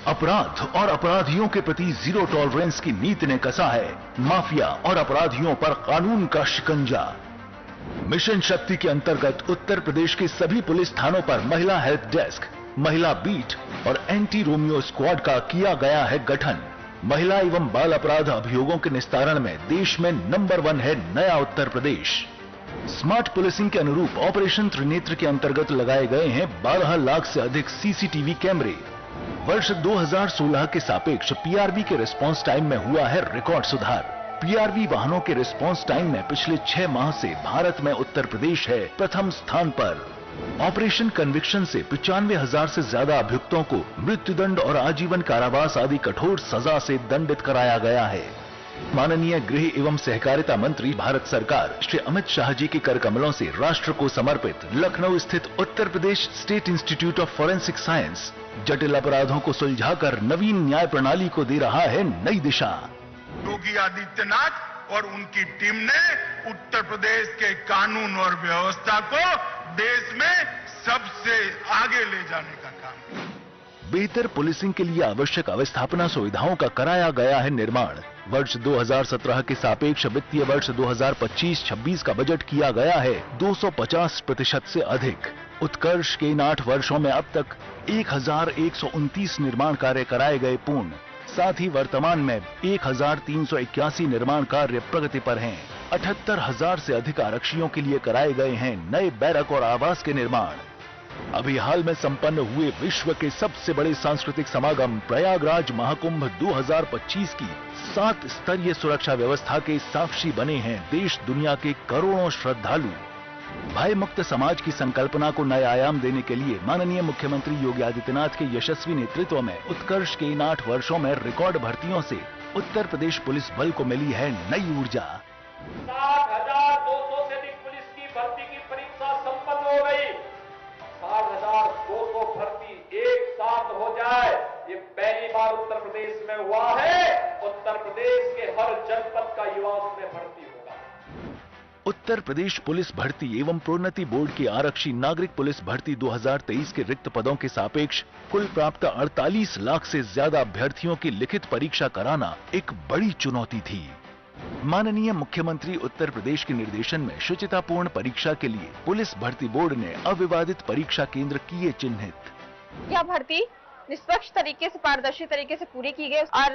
अपराध और अपराधियों के प्रति जीरो टॉलरेंस की नीति ने कसा है माफिया और अपराधियों पर कानून का शिकंजा। मिशन शक्ति के अंतर्गत उत्तर प्रदेश के सभी पुलिस थानों पर महिला हेल्प डेस्क, महिला बीट और एंटी रोमियो स्क्वाड का किया गया है गठन। महिला एवं बाल अपराध अभियोगों के निस्तारण में देश में नंबर 1 है नया उत्तर प्रदेश। स्मार्ट पुलिसिंग के अनुरूप ऑपरेशन त्रिनेत्र के अंतर्गत लगाए गए हैं 12 लाख से अधिक सीसीटीवी कैमरे। वर्ष 2016 के सापेक्ष पीआरवी के रिस्पांस टाइम में हुआ है रिकॉर्ड सुधार। पीआरवी वाहनों के रिस्पांस टाइम में पिछले 6 माह से भारत में उत्तर प्रदेश है प्रथम स्थान पर। ऑपरेशन कन्विक्शन से 95,000 से ज्यादा अभियुक्तों को मृत्युदंड और आजीवन कारावास आदि कठोर सजा से दंडित कराया गया है। माननीय गृह एवं सहकारिता मंत्री भारत सरकार श्री अमित शाह जी के कर कमलों से राष्ट्र को समर्पित लखनऊ स्थित Uttar Pradesh state institute of forensic science जटिल अपराधों को सुलझाकर नवीन न्याय प्रणाली को दे रहा है नई दिशा। योगी आदित्यनाथ और उनकी टीम ने उत्तर प्रदेश के कानून और व्यवस्था को देश में सबसे आगे ले जाने का काम किया। बेहतर पुलिसिंग के लिए आवश्यक अवस्थापना सुविधाओं का कराया गया है निर्माण। वर्ष 2017 के सापेक्ष वित्तीय वर्ष 2025-26 का बजट किया गया है 250% से अधिक। उत्कर्ष के इन 8 वर्षों में अब तक 1129 निर्माण कार्य कराए गए पूर्ण। साथ ही वर्तमान में 1381 निर्माण कार्य प्रगति पर हैं। 78,000 से अधिक आरक्षियों के लिए कराए गए हैं नए बैरक और आवास के निर्माण। अभी हाल में संपन्न हुए विश्व के सबसे बड़े सांस्कृतिक समागम प्रयागराज महाकुंभ 2025 की 7 स्तरीय सुरक्षा व्यवस्था के साक्षी बने हैं देश दुनिया के करोड़ों श्रद्धालु। भय मुक्त समाज की संकल्पना को नए आयाम देने के लिए माननीय मुख्यमंत्री योगी आदित्यनाथ के यशस्वी नेतृत्व में उत्कर्ष के इन 8 वर्षों में रिकॉर्ड भर्तियों से उत्तर प्रदेश पुलिस बल को मिली है नई ऊर्जा। 60,200 से अधिक पुलिस की भर्ती की परीक्षा संपन्न हो गई। 60,200 भर्ती एक साथ हो जाए, ये पहली बार उत्तर प्रदेश में हुआ है। उत्तर प्रदेश के हर जनपद का युवा उसमें भर्ती होगा। उत्तर प्रदेश पुलिस भर्ती एवं प्रोन्नति बोर्ड की आरक्षी नागरिक पुलिस भर्ती 2023 के रिक्त पदों के सापेक्ष कुल प्राप्त 48 लाख से ज्यादा अभ्यर्थियों की लिखित परीक्षा कराना एक बड़ी चुनौती थी। माननीय मुख्यमंत्री उत्तर प्रदेश के निर्देशन में शुचितापूर्ण परीक्षा के लिए पुलिस भर्ती बोर्ड ने अविवादित परीक्षा केंद्र किए चिन्हित। यह भर्ती निष्पक्ष तरीके से, पारदर्शी तरीके से पूरी की गई और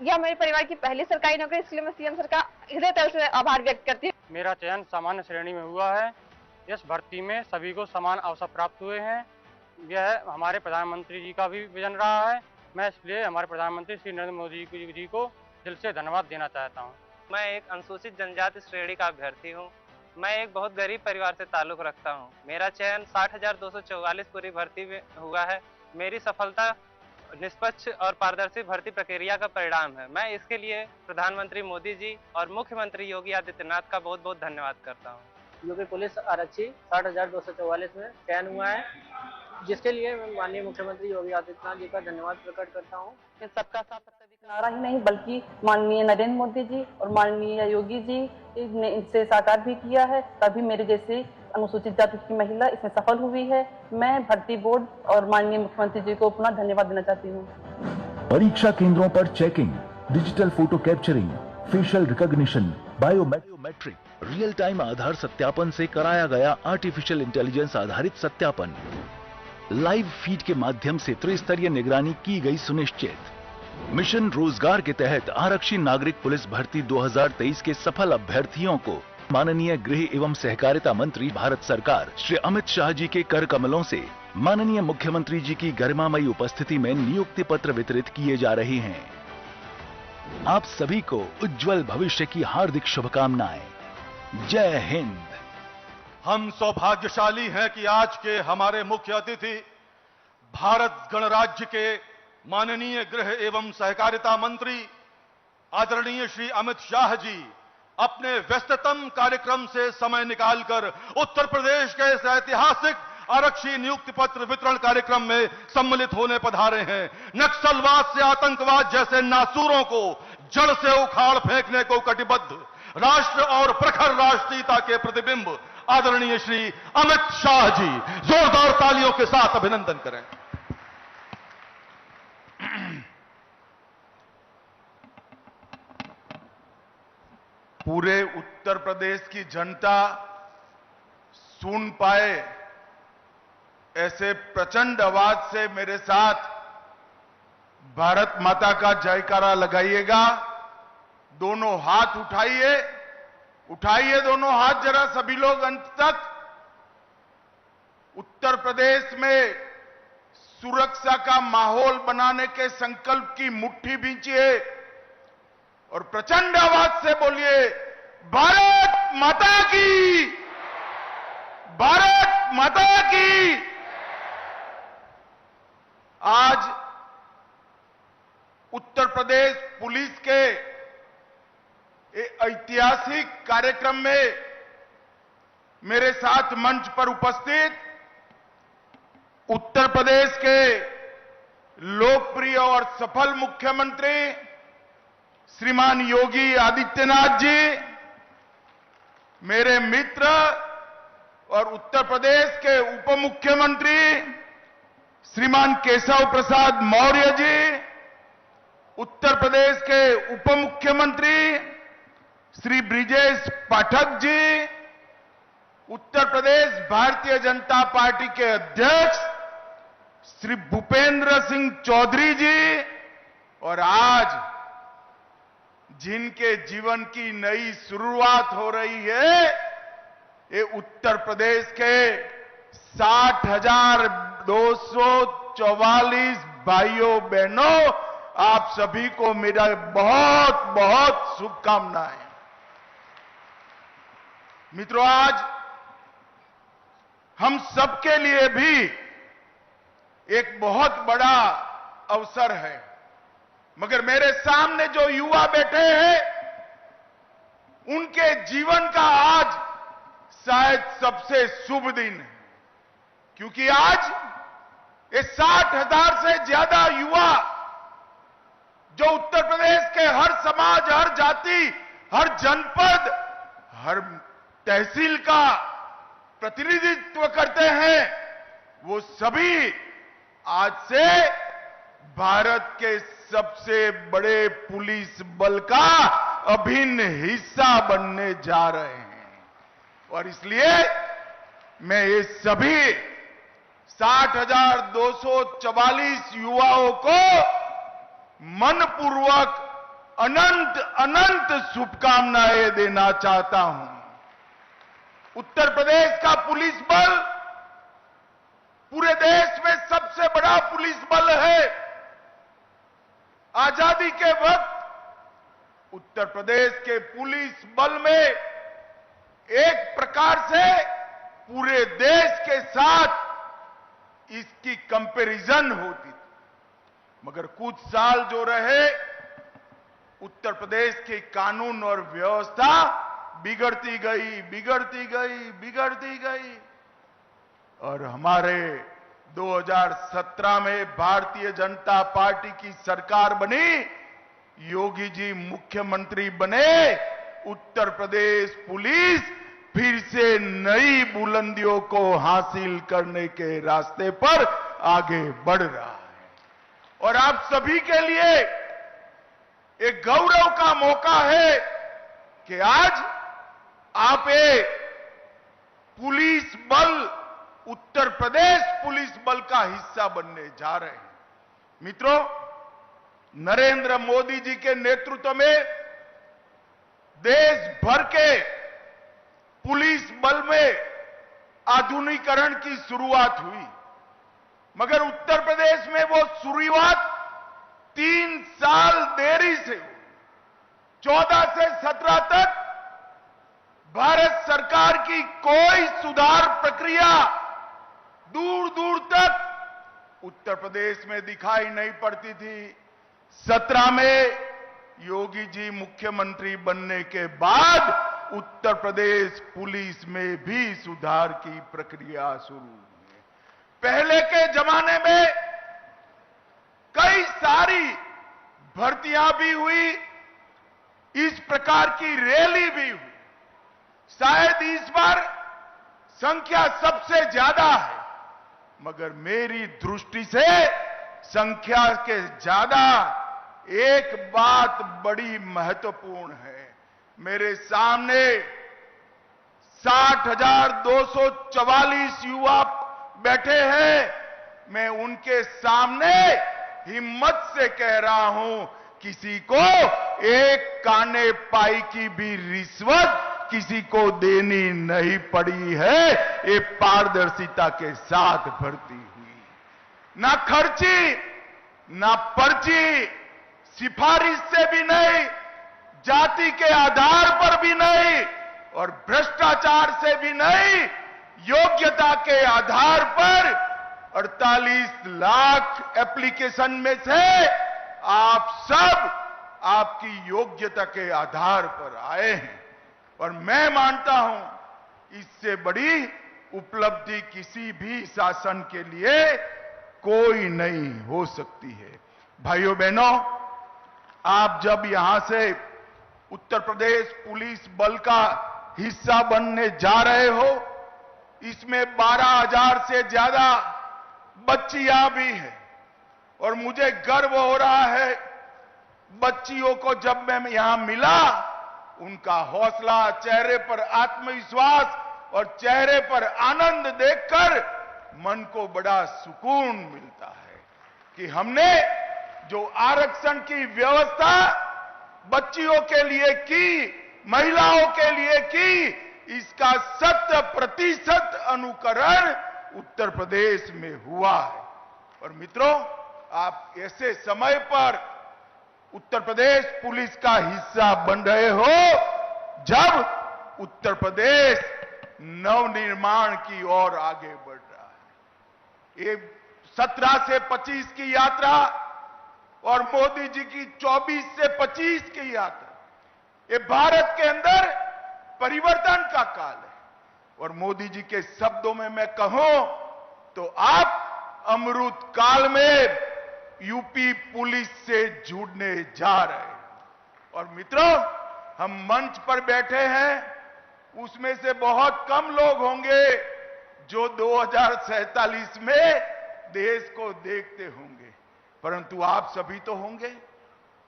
यह मेरे परिवार की पहली सरकारी नौकरी, इसलिए मैं सीएम सर का हृदय तल से आभार व्यक्त करती हूँ। मेरा चयन सामान्य श्रेणी में हुआ है। इस भर्ती में सभी को समान अवसर प्राप्त हुए हैं। यह हमारे प्रधानमंत्री जी का भी विजन रहा है। मैं इसलिए हमारे प्रधानमंत्री श्री नरेंद्र मोदी जी को दिल से धन्यवाद देना चाहता हूँ। मैं एक अनुसूचित जनजाति श्रेणी का अभ्यर्थी हूँ। मैं एक बहुत गरीब परिवार से ताल्लुक रखता हूँ। मेरा चयन 60,244 पूरी भर्ती में हुआ है। मेरी सफलता निष्पक्ष और पारदर्शी भर्ती प्रक्रिया का परिणाम है। मैं इसके लिए प्रधानमंत्री मोदी जी और मुख्यमंत्री योगी आदित्यनाथ का बहुत बहुत धन्यवाद करता हूँ। यूपी पुलिस आरक्षी 60,244 में चयन हुआ है, जिसके लिए मैं माननीय मुख्यमंत्री योगी आदित्यनाथ जी का धन्यवाद प्रकट करता हूँ। सबका साथ सबका नारा ही नहीं बल्कि माननीय नरेंद्र मोदी जी और माननीय योगी जी ने इसे साकार भी किया है, तभी मेरे जैसे अनुसूचित जाति की महिला इसमें सफल हुई है। मैं भर्ती बोर्ड और माननीय मुख्यमंत्री जी को पुनः धन्यवाद देना चाहती हूँ। परीक्षा केंद्रों पर checking, digital photo capturing, facial recognition, biometric, real time Aadhaar सत्यापन से कराया गया आर्टिफिशियल इंटेलिजेंस आधारित सत्यापन, लाइव फीड के माध्यम से त्रिस्तरीय निगरानी की गई सुनिश्चित। मिशन रोजगार के तहत आरक्षी नागरिक पुलिस भर्ती 2023 के सफल अभ्यर्थियों को माननीय गृह एवं सहकारिता मंत्री भारत सरकार श्री अमित शाह जी के कर कमलों से माननीय मुख्यमंत्री जी की गरिमामयी उपस्थिति में नियुक्ति पत्र वितरित किए जा रहे हैं। आप सभी को उज्जवल भविष्य की हार्दिक शुभकामनाएं। जय हिंद। हम सौभाग्यशाली हैं कि आज के हमारे मुख्य अतिथि भारत गणराज्य के माननीय गृह एवं सहकारिता मंत्री आदरणीय श्री अमित शाह जी अपने व्यस्ततम कार्यक्रम से समय निकालकर उत्तर प्रदेश के इस ऐतिहासिक आरक्षी नियुक्ति पत्र वितरण कार्यक्रम में सम्मिलित होने पधारे हैं। नक्सलवाद से आतंकवाद जैसे नासूरों को जड़ से उखाड़ फेंकने को कटिबद्ध राष्ट्र और प्रखर राष्ट्रीयता के प्रतिबिंब आदरणीय श्री अमित शाह जी, जोरदार तालियों के साथ अभिनंदन करें। पूरे उत्तर प्रदेश की जनता सुन पाए ऐसे प्रचंड आवाज से मेरे साथ भारत माता का जयकारा लगाइएगा। दोनों हाथ उठाइए, उठाइए दोनों हाथ जरा सभी लोग अंत तक। उत्तर प्रदेश में सुरक्षा का माहौल बनाने के संकल्प की मुट्ठी भींचिए और प्रचंड आवाज से बोलिए, भारत माता की, भारत माता की। आज उत्तर प्रदेश पुलिस के ऐतिहासिक कार्यक्रम में मेरे साथ मंच पर उपस्थित उत्तर प्रदेश के लोकप्रिय और सफल मुख्यमंत्री श्रीमान योगी आदित्यनाथ जी, मेरे मित्र और उत्तर प्रदेश के उप मुख्यमंत्री श्रीमान केशव प्रसाद मौर्य जी, उत्तर प्रदेश के उप मुख्यमंत्री श्री ब्रिजेश पाठक जी, उत्तर प्रदेश भारतीय जनता पार्टी के अध्यक्ष श्री भूपेंद्र सिंह चौधरी जी, और आज जिनके जीवन की नई शुरुआत हो रही है, ये उत्तर प्रदेश के 60,244 भाइयों बहनों, आप सभी को मेरा बहुत बहुत शुभकामनाएं। मित्रों, आज हम सबके लिए भी एक बहुत बड़ा अवसर है, मगर मेरे सामने जो युवा बैठे हैं उनके जीवन का आज शायद सबसे शुभ दिन है, क्योंकि आज ये 60,000 से ज्यादा युवा जो उत्तर प्रदेश के हर समाज, हर जाति, हर जनपद, हर तहसील का प्रतिनिधित्व करते हैं, वो सभी आज से भारत के सबसे बड़े पुलिस बल का अभिन्न हिस्सा बनने जा रहे हैं। और इसलिए मैं ये सभी 60,244 युवाओं को मनपूर्वक अनंत अनंत शुभकामनाएं देना चाहता हूं। उत्तर प्रदेश का पुलिस बल पूरे देश में सबसे बड़ा पुलिस बल है। आजादी के वक्त उत्तर प्रदेश के पुलिस बल में एक प्रकार से पूरे देश के साथ इसकी कंपैरिजन होती थी, मगर कुछ साल जो रहे उत्तर प्रदेश की कानून और व्यवस्था बिगड़ती गई और हमारे 2017 में भारतीय जनता पार्टी की सरकार बनी, योगी जी मुख्यमंत्री बने, उत्तर प्रदेश पुलिस फिर से नई बुलंदियों को हासिल करने के रास्ते पर आगे बढ़ रहा है। और आप सभी के लिए एक गौरव का मौका है कि आज आप एक पुलिस बल, उत्तर प्रदेश पुलिस बल का हिस्सा बनने जा रहे हैं। मित्रों, नरेंद्र मोदी जी के नेतृत्व में देश भर के पुलिस बल में आधुनिकीकरण की शुरुआत हुई, मगर उत्तर प्रदेश में वो शुरुआत 3 साल देरी से हुई। 14 से 17 तक भारत सरकार की कोई सुधार प्रक्रिया दूर दूर तक उत्तर प्रदेश में दिखाई नहीं पड़ती थी। 17 में योगी जी मुख्यमंत्री बनने के बाद उत्तर प्रदेश पुलिस में भी सुधार की प्रक्रिया शुरू हुई। पहले के जमाने में कई सारी भर्तियां भी हुई, इस प्रकार की रैली भी हुई। शायद इस बार संख्या सबसे ज्यादा है, मगर मेरी दृष्टि से संख्या के ज्यादा एक बात बड़ी महत्वपूर्ण है। मेरे सामने 60,244 युवा बैठे हैं। मैं उनके सामने हिम्मत से कह रहा हूं, किसी को एक काने पाई की भी रिश्वत किसी को देनी नहीं पड़ी है। ये पारदर्शिता के साथ भर्ती हुई, ना खर्ची, ना पर्ची, सिफारिश से भी नहीं, जाति के आधार पर भी नहीं और भ्रष्टाचार से भी नहीं, योग्यता के आधार पर 48 लाख एप्लीकेशन में से आप सब आपकी योग्यता के आधार पर आए हैं। और मैं मानता हूं इससे बड़ी उपलब्धि किसी भी शासन के लिए कोई नहीं हो सकती है। भाइयों बहनों, आप जब यहां से उत्तर प्रदेश पुलिस बल का हिस्सा बनने जा रहे हो, इसमें 12,000 से ज्यादा बच्चियां भी हैं और मुझे गर्व हो रहा है। बच्चियों को जब मैं यहां मिला, उनका हौसला, चेहरे पर आत्मविश्वास और चेहरे पर आनंद देखकर मन को बड़ा सुकून मिलता है कि हमने जो आरक्षण की व्यवस्था बच्चियों के लिए की, महिलाओं के लिए की, इसका 100% अनुकरण उत्तर प्रदेश में हुआ है। और मित्रों, आप ऐसे समय पर उत्तर प्रदेश पुलिस का हिस्सा बन रहे हो जब उत्तर प्रदेश नवनिर्माण की ओर आगे बढ़ रहा है। ये 17 से 25 की यात्रा और मोदी जी की 24 से 25 की यात्रा, ये भारत के अंदर परिवर्तन का काल है। और मोदी जी के शब्दों में मैं कहूं तो आप अमृत काल में यूपी पुलिस से जुड़ने जा रहे हैं। और मित्रों, हम मंच पर बैठे हैं, उसमें से बहुत कम लोग होंगे जो 2047 में देश को देखते होंगे, परंतु आप सभी तो होंगे।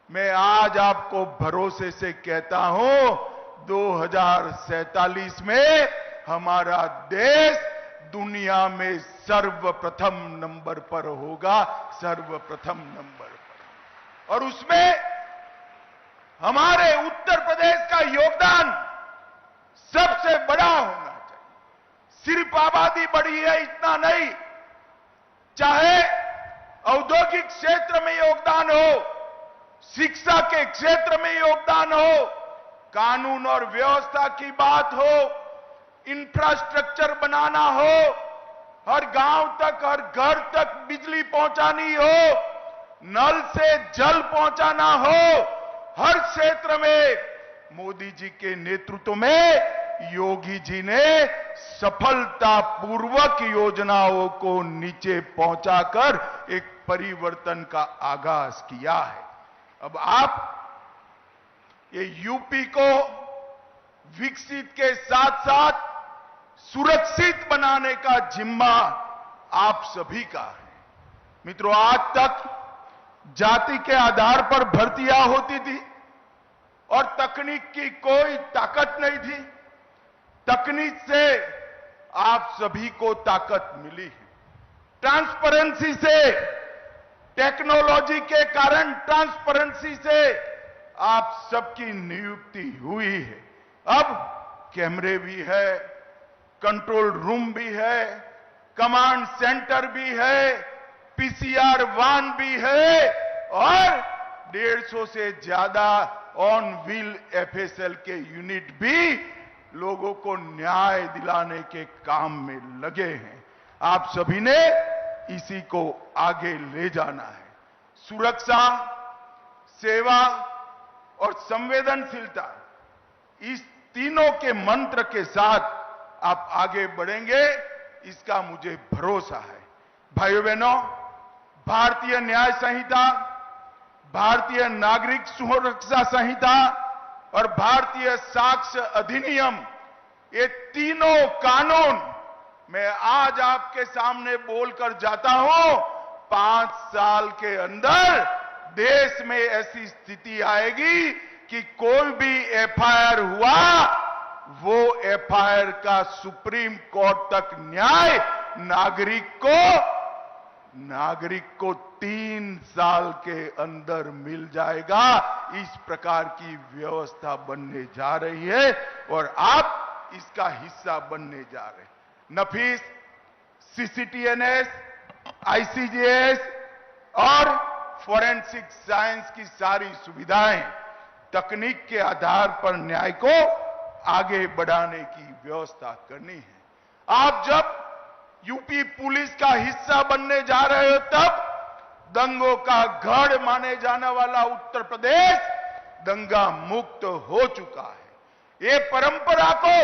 मैं आज आपको भरोसे से कहता हूं 2047 में हमारा देश दुनिया में सर्वप्रथम नंबर पर होगा, सर्वप्रथम नंबर पर। और उसमें हमारे उत्तर प्रदेश का योगदान सबसे बड़ा होना चाहिए। सिर्फ आबादी बढ़ी है इतना नहीं, चाहे औद्योगिक क्षेत्र में योगदान हो, शिक्षा के क्षेत्र में योगदान हो, कानून और व्यवस्था की बात हो, इंफ्रास्ट्रक्चर बनाना हो, हर गांव तक, हर घर तक बिजली पहुंचानी हो, नल से जल पहुंचाना हो, हर क्षेत्र में मोदी जी के नेतृत्व में योगी जी ने सफलतापूर्वक योजनाओं को नीचे पहुंचाकर एक परिवर्तन का आगाज किया है। अब आप ये यूपी को विकसित के साथ साथ सुरक्षित बनाने का जिम्मा आप सभी का है। मित्रों, आज तक जाति के आधार पर भर्तियां होती थी और तकनीक की कोई ताकत नहीं थी। तकनीक से आप सभी को ताकत मिली है। ट्रांसपेरेंसी से, टेक्नोलॉजी के कारण ट्रांसपेरेंसी से आप सबकी नियुक्ति हुई है। अब कैमरे भी है, कंट्रोल रूम भी है, कमांड सेंटर भी है, पीसीआर वान भी है और 150 से ज्यादा ऑन व्हील एफएसएल के यूनिट भी लोगों को न्याय दिलाने के काम में लगे हैं। आप सभी ने इसी को आगे ले जाना है। सुरक्षा, सेवा और संवेदनशीलता, इस तीनों के मंत्र के साथ आप आगे बढ़ेंगे, इसका मुझे भरोसा है। भाइयों बहनों, भारतीय न्याय संहिता, भारतीय नागरिक सुरक्षा संहिता और भारतीय साक्ष्य अधिनियम, ये तीनों कानून मैं आज आपके सामने बोलकर जाता हूं, 5 साल के अंदर देश में ऐसी स्थिति आएगी कि कोई भी एफआईआर हुआ, वो एफआईआर का सुप्रीम कोर्ट तक न्याय नागरिक को 3 साल के अंदर मिल जाएगा। इस प्रकार की व्यवस्था बनने जा रही है और आप इसका हिस्सा बनने जा रहे हैं। नफीस, सीसीटीएनएस, आईसीजेएस और फोरेंसिक साइंस की सारी सुविधाएं तकनीक के आधार पर न्याय को आगे बढ़ाने की व्यवस्था करनी है। आप जब यूपी पुलिस का हिस्सा बनने जा रहे हो, तब दंगों का गढ़ माने जाने वाला उत्तर प्रदेश दंगा मुक्त हो चुका है। ये परंपरा को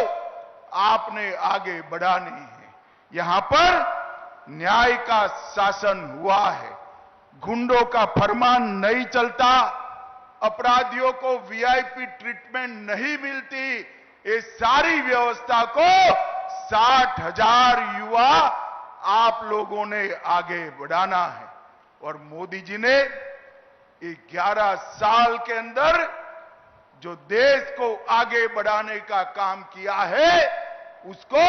आपने आगे बढ़ानी है। यहां पर न्याय का शासन हुआ है, गुंडों का फरमान नहीं चलता, अपराधियों को वीआईपी ट्रीटमेंट नहीं मिलती। ये सारी व्यवस्था को 60,000 युवा आप लोगों ने आगे बढ़ाना है। और मोदी जी ने 11 साल के अंदर जो देश को आगे बढ़ाने का काम किया है, उसको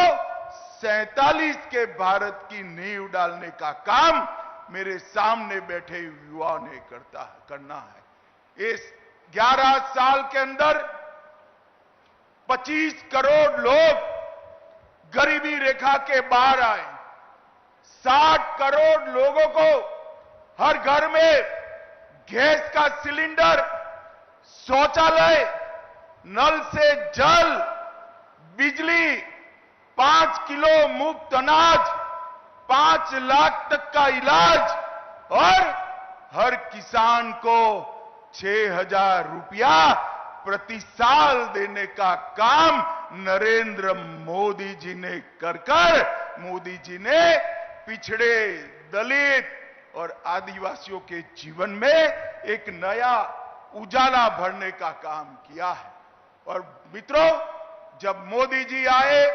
47 के भारत की नींव डालने का काम मेरे सामने बैठे युवाओं ने करना है। इस 11 साल के अंदर 25 करोड़ लोग गरीबी रेखा के बाहर आए, 60 करोड़ लोगों को हर घर में गैस का सिलेंडर, शौचालय, नल से जल, बिजली, 5 किलो मुफ्त अनाज, 5 लाख तक का इलाज और हर किसान को 6,000 रुपया प्रति साल देने का काम नरेंद्र मोदी जी ने कर मोदी जी ने पिछड़े, दलित और आदिवासियों के जीवन में एक नया उजाला भरने का काम किया है। और मित्रों, जब मोदी जी आए,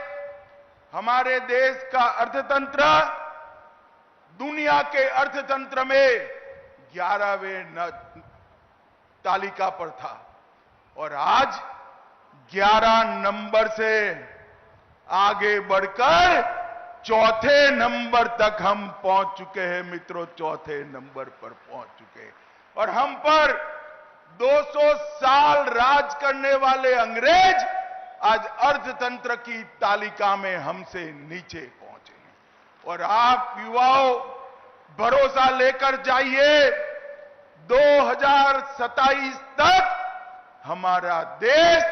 हमारे देश का अर्थतंत्र दुनिया के अर्थतंत्र में 11वें तालिका पर था और आज 11 नंबर से आगे बढ़कर चौथे नंबर तक हम पहुंच चुके हैं। मित्रों, चौथे नंबर पर पहुंच चुके हैं और हम पर 200 साल राज करने वाले अंग्रेज आज अर्थतंत्र की तालिका में हमसे नीचे पहुंचे हैं। और आप युवाओं भरोसा लेकर जाइए, 2027 तक हमारा देश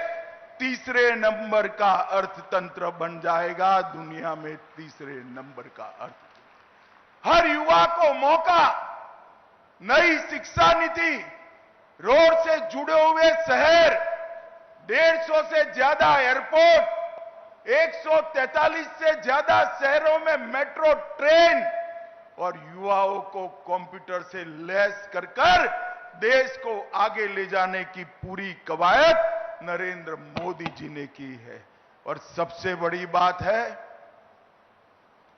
तीसरे नंबर का अर्थतंत्र बन जाएगा, दुनिया में तीसरे नंबर का अर्थतंत्र। हर युवा को मौका, नई शिक्षा नीति, रोड से जुड़े हुए शहर, 150 से ज्यादा एयरपोर्ट, 143 से ज्यादा शहरों में मेट्रो ट्रेन और युवाओं को कंप्यूटर से लैस कर देश को आगे ले जाने की पूरी कवायद नरेंद्र मोदी जी ने की है। और सबसे बड़ी बात है,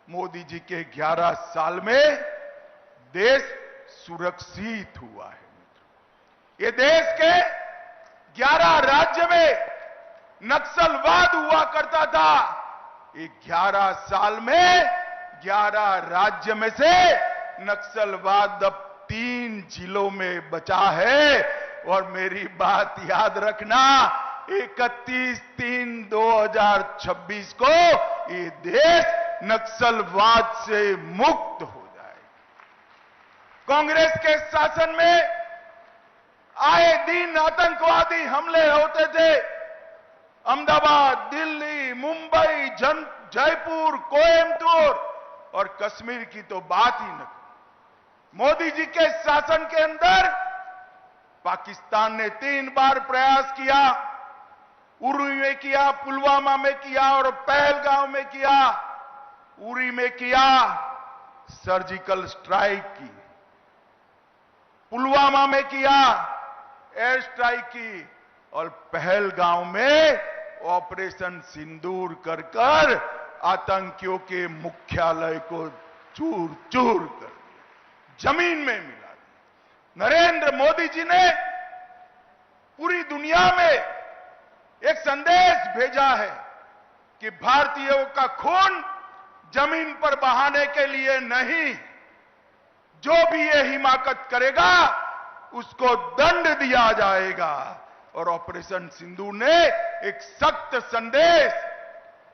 मोदी जी के 11 साल में देश सुरक्षित हुआ है। ये देश के 11 राज्य में नक्सलवाद हुआ करता था, ये 11 साल में 11 राज्य में से नक्सलवाद अब 3 जिलों में बचा है। और मेरी बात याद रखना, 31/3/2026 को ये देश नक्सलवाद से मुक्त हो जाएगा। कांग्रेस के शासन में आए दिन आतंकवादी हमले होते थे। अहमदाबाद, दिल्ली, मुंबई, जयपुर, कोयम्बटूर और कश्मीर की तो बात ही न। मोदी जी के शासन के अंदर पाकिस्तान ने 3 बार प्रयास किया, उरी में किया, पुलवामा में किया और पहलगांव में किया। उरी में किया, सर्जिकल स्ट्राइक की, पुलवामा में किया, एयर स्ट्राइक की और पहलगांव में ऑपरेशन सिंदूर कर आतंकियों के मुख्यालय को चूर चूर कर जमीन में मिला दिया। नरेंद्र मोदी जी ने पूरी दुनिया में एक संदेश भेजा है कि भारतीयों का खून जमीन पर बहाने के लिए नहीं, जो भी ये हिमाकत करेगा उसको दंड दिया जाएगा। और ऑपरेशन सिंदूर ने एक सख्त संदेश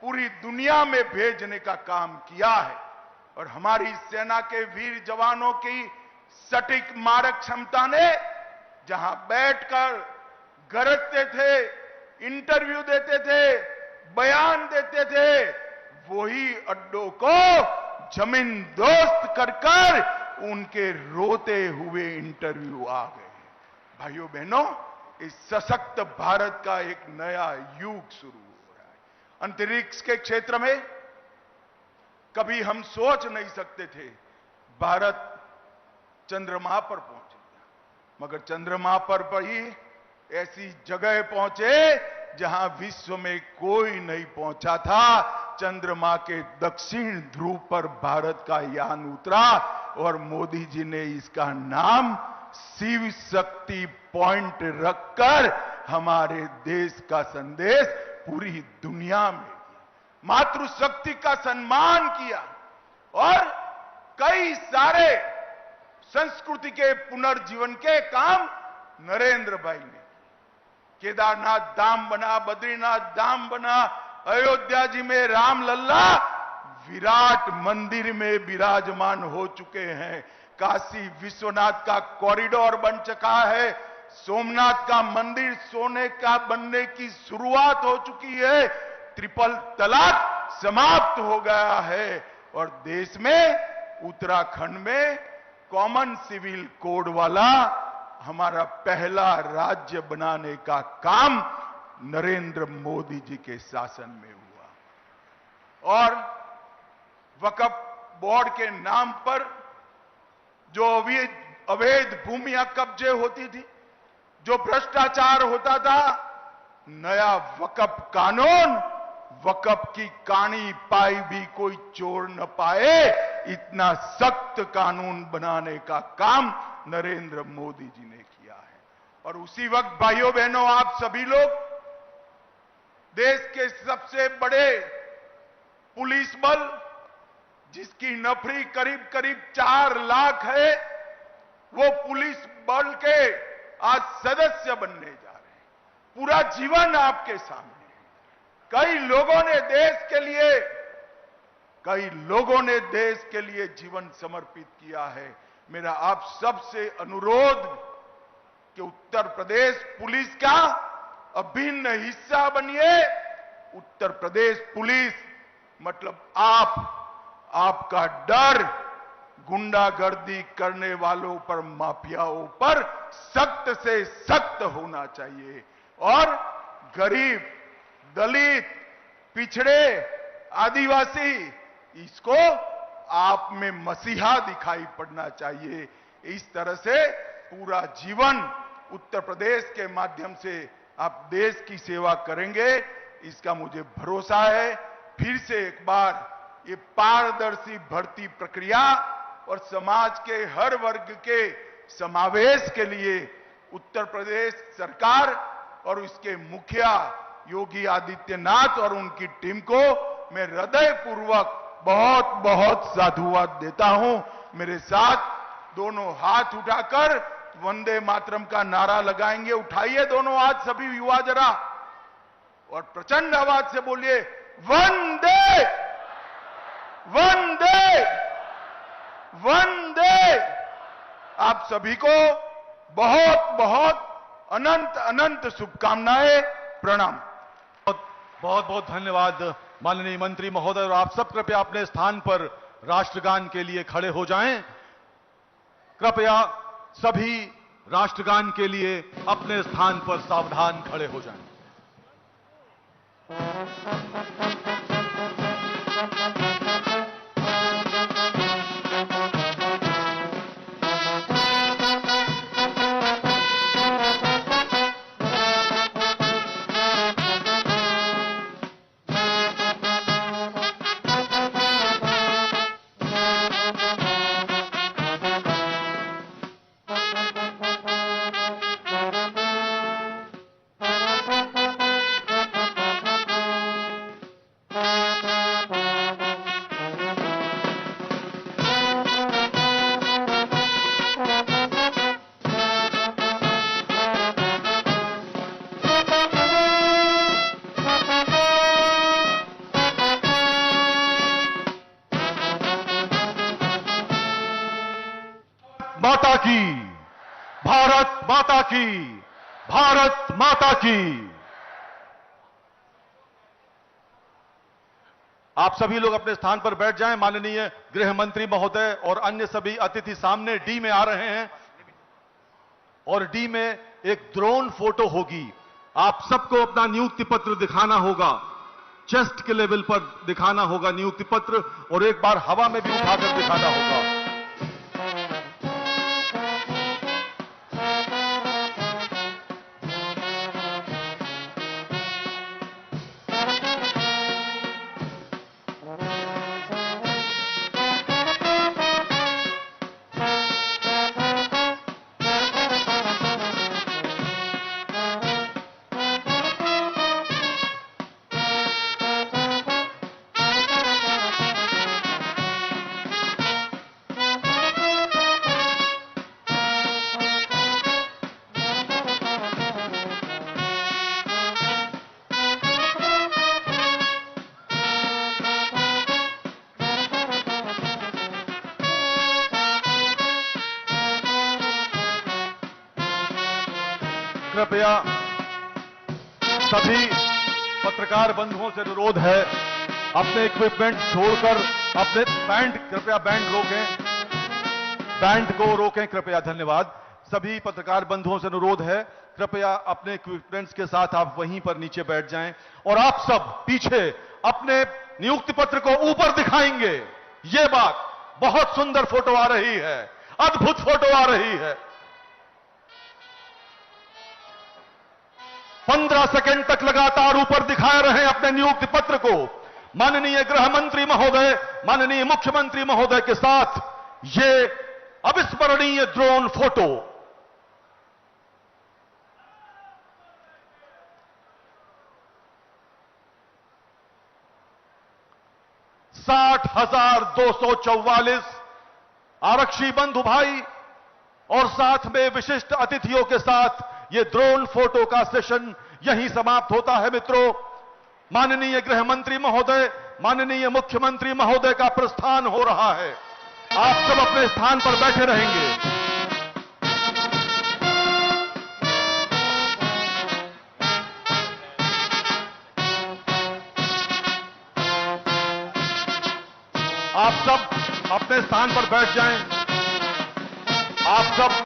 पूरी दुनिया में भेजने का काम किया है। और हमारी सेना के वीर जवानों की सटीक मारक क्षमता ने जहां बैठकर गरजते थे, इंटरव्यू देते थे, बयान देते थे, वही अड्डों को जमीन दोस्त कर उनके रोते हुए इंटरव्यू आ गए। भाइयों बहनों, इस सशक्त भारत का एक नया युग शुरू हो रहा है। अंतरिक्ष के क्षेत्र में कभी हम सोच नहीं सकते थे भारत चंद्रमा पर पहुंचेगा, मगर चंद्रमा पर ही ऐसी जगह पहुंचे जहां विश्व में कोई नहीं पहुंचा था। चंद्रमा के दक्षिण ध्रुव पर भारत का यान उतरा और मोदी जी ने इसका नाम शिव शक्ति पॉइंट रखकर हमारे देश का संदेश पूरी दुनिया में दिया, मातृशक्ति का सम्मान किया और कई सारे संस्कृति के पुनर्जीवन के काम नरेंद्र भाई ने। केदारनाथ धाम बना, बद्रीनाथ धाम बना, अयोध्या जी में राम लल्ला विराट मंदिर में विराजमान हो चुके हैं। काशी विश्वनाथ का कॉरिडोर बन चुका है। सोमनाथ का मंदिर सोने का बनने की शुरुआत हो चुकी है। ट्रिपल तलाक समाप्त हो गया है और देश में उत्तराखंड में कॉमन सिविल कोड वाला हमारा पहला राज्य बनाने का काम नरेंद्र मोदी जी के शासन में हुआ। और वक्फ बोर्ड के नाम पर जो अवैध भूमियां कब्जे होती थी, जो भ्रष्टाचार होता था, नया वक्फ कानून, वक्फ की कानी पाई भी कोई चोर न पाए, इतना सख्त कानून बनाने का काम नरेंद्र मोदी जी ने किया है। और उसी वक्त भाइयों बहनों, आप सभी लोग देश के सबसे बड़े पुलिस बल, जिसकी नफरी करीब करीब 4 लाख है, वो पुलिस बल के आज सदस्य बनने जा रहे हैं। पूरा जीवन आपके सामने है। कई लोगों ने देश के लिए जीवन समर्पित किया है। मेरा आप सबसे अनुरोध कि उत्तर प्रदेश पुलिस का अभिन्न हिस्सा बनिए। उत्तर प्रदेश पुलिस मतलब आपका डर गुंडागर्दी करने वालों पर, माफियाओं पर सख्त से सख्त होना चाहिए। और गरीब, दलित, पिछड़े, आदिवासी, इसको आप में मसीहा दिखाई पड़ना चाहिए। इस तरह से पूरा जीवन उत्तर प्रदेश के माध्यम से आप देश की सेवा करेंगे, इसका मुझे भरोसा है। फिर से एक बार ये पारदर्शी भर्ती प्रक्रिया और समाज के हर वर्ग के समावेश के लिए उत्तर प्रदेश सरकार और उसके मुखिया योगी आदित्यनाथ और उनकी टीम को मैं हृदयपूर्वक बहुत बहुत साधुवाद देता हूं। मेरे साथ दोनों हाथ उठाकर वंदे मातरम का नारा लगाएंगे। उठाइए दोनों हाथ सभी युवा जरा, और प्रचंड आवाज से बोलिए, वंदे वंदे वंदे। आप सभी को बहुत बहुत अनंत अनंत शुभकामनाएं, प्रणाम। बहुत बहुत धन्यवाद माननीय मंत्री महोदय। और आप सब कृपया अपने स्थान पर राष्ट्रगान के लिए खड़े हो जाएं। कृपया सभी राष्ट्रगान के लिए अपने स्थान पर सावधान खड़े हो जाएं। माता की, भारत माता की, भारत माता की। आप सभी लोग अपने स्थान पर बैठ जाएं। माननीय गृह मंत्री महोदय और अन्य सभी अतिथि सामने डी में आ रहे हैं, और डी में एक ड्रोन फोटो होगी। आप सबको अपना नियुक्ति पत्र दिखाना होगा, चेस्ट के लेवल पर दिखाना होगा नियुक्ति पत्र, और एक बार हवा में भी उठाकर दिखाना होगा। कृपया सभी पत्रकार बंधुओं से अनुरोध है, अपने इक्विपमेंट छोड़कर अपने बैंड, कृपया बैंड रोकें, बैंड को रोकें कृपया, धन्यवाद। सभी पत्रकार बंधुओं से अनुरोध है, कृपया अपने इक्विपमेंट्स के साथ आप वहीं पर नीचे बैठ जाएं और आप सब पीछे अपने नियुक्ति पत्र को ऊपर दिखाएंगे। ये बात बहुत सुंदर फोटो आ रही है, अद्भुत फोटो आ रही है। 15 सेकंड तक लगातार ऊपर दिखाए रहे अपने नियुक्ति पत्र को। माननीय गृह मंत्री महोदय, माननीय मुख्यमंत्री महोदय के साथ ये अविस्मरणीय ड्रोन फोटो। $60,244 आरक्षी बंधु भाई और साथ में विशिष्ट अतिथियों के साथ ये ड्रोन फोटो का सेशन यहीं समाप्त होता है। मित्रों, माननीय गृह मंत्री महोदय, माननीय मुख्यमंत्री महोदय का प्रस्थान हो रहा है। आप सब अपने स्थान पर बैठे रहेंगे। आप सब अपने स्थान पर बैठ जाएं। आप सब